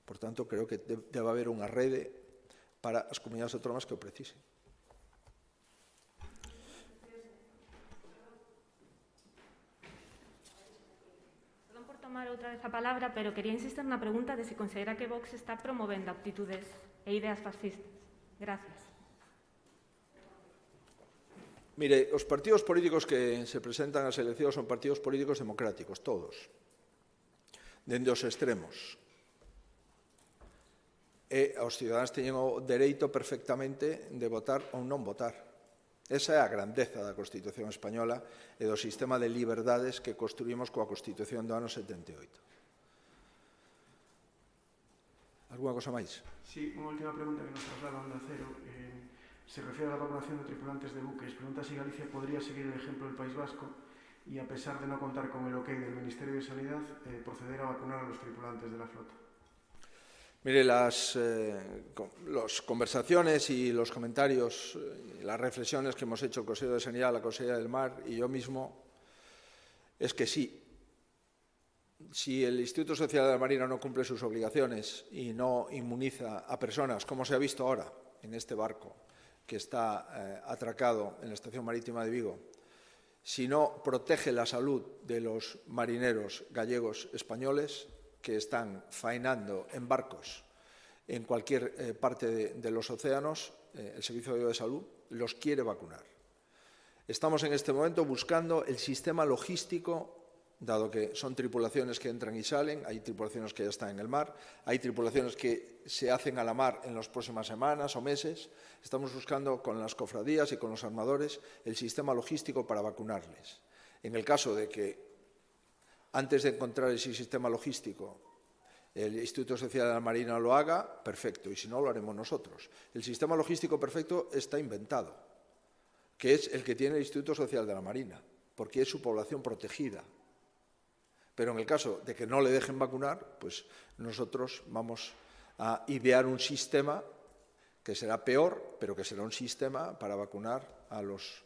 Por tanto, creo que debe haber unha rede para as comunidades autónomas que o precisen. Perdón por tomar outra vez a palabra, pero quería insistir na pregunta de se considera que Vox está promovendo actitudes e ideas fascistas. Gracias. Mire, os partidos políticos que se presentan ás eleccións son partidos políticos democráticos, todos, dende os extremos. E os cidadáns teñen o dereito perfectamente de votar ou non votar. Esa é a grandeza da Constitución española e do sistema de liberdades que construímos coa Constitución do ano 78. Alguna cosa máis? Sí, unha última pregunta que nos traslada Onda Cero. Se refiere a la vacunación de tripulantes de buques. Pregunta si Galicia podría seguir el ejemplo del País Vasco y, a pesar de no contar con el ok del Ministerio de Sanidad, proceder a vacunar a los tripulantes de la flota. Mire, las conversaciones y los comentarios, las reflexiones que hemos hecho el Consejo de Sanidad, la Consejera del Mar y yo mismo, es que sí. Si el Instituto Social de la Marina no cumple sus obligaciones y no inmuniza a personas, como se ha visto ahora en este barco que está atracado en la estación marítima de Vigo, si no protege la salud de los marineros gallegos españoles que están faenando en barcos en cualquier parte de los océanos, el Servicio de Salud los quiere vacunar. Estamos en este momento buscando el sistema logístico dado que son tripulaciones que entran y salen, hay tripulaciones que ya están en el mar, hay tripulaciones que se hacen a la mar en las próximas semanas o meses. Estamos buscando con las cofradías y con los armadores el sistema logístico para vacunarles. En el caso de que, antes de encontrar ese sistema logístico, el Instituto Social de la Marina lo haga, perfecto, y si no, lo haremos nosotros. El sistema logístico perfecto está inventado, que es el que tiene el Instituto Social de la Marina, porque es su población protegida. Pero en el caso de que no le dejen vacunar, pues nosotros vamos a idear un sistema que será peor, pero que será un sistema para vacunar a los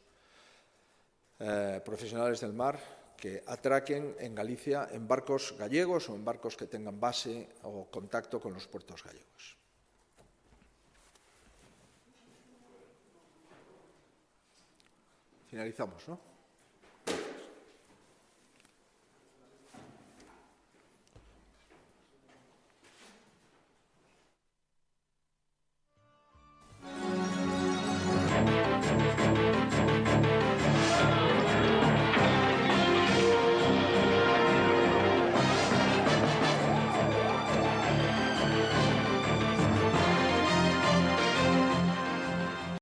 profesionales del mar que atraquen en Galicia en barcos gallegos o en barcos que tengan base o contacto con los puertos gallegos. Finalizamos, ¿no?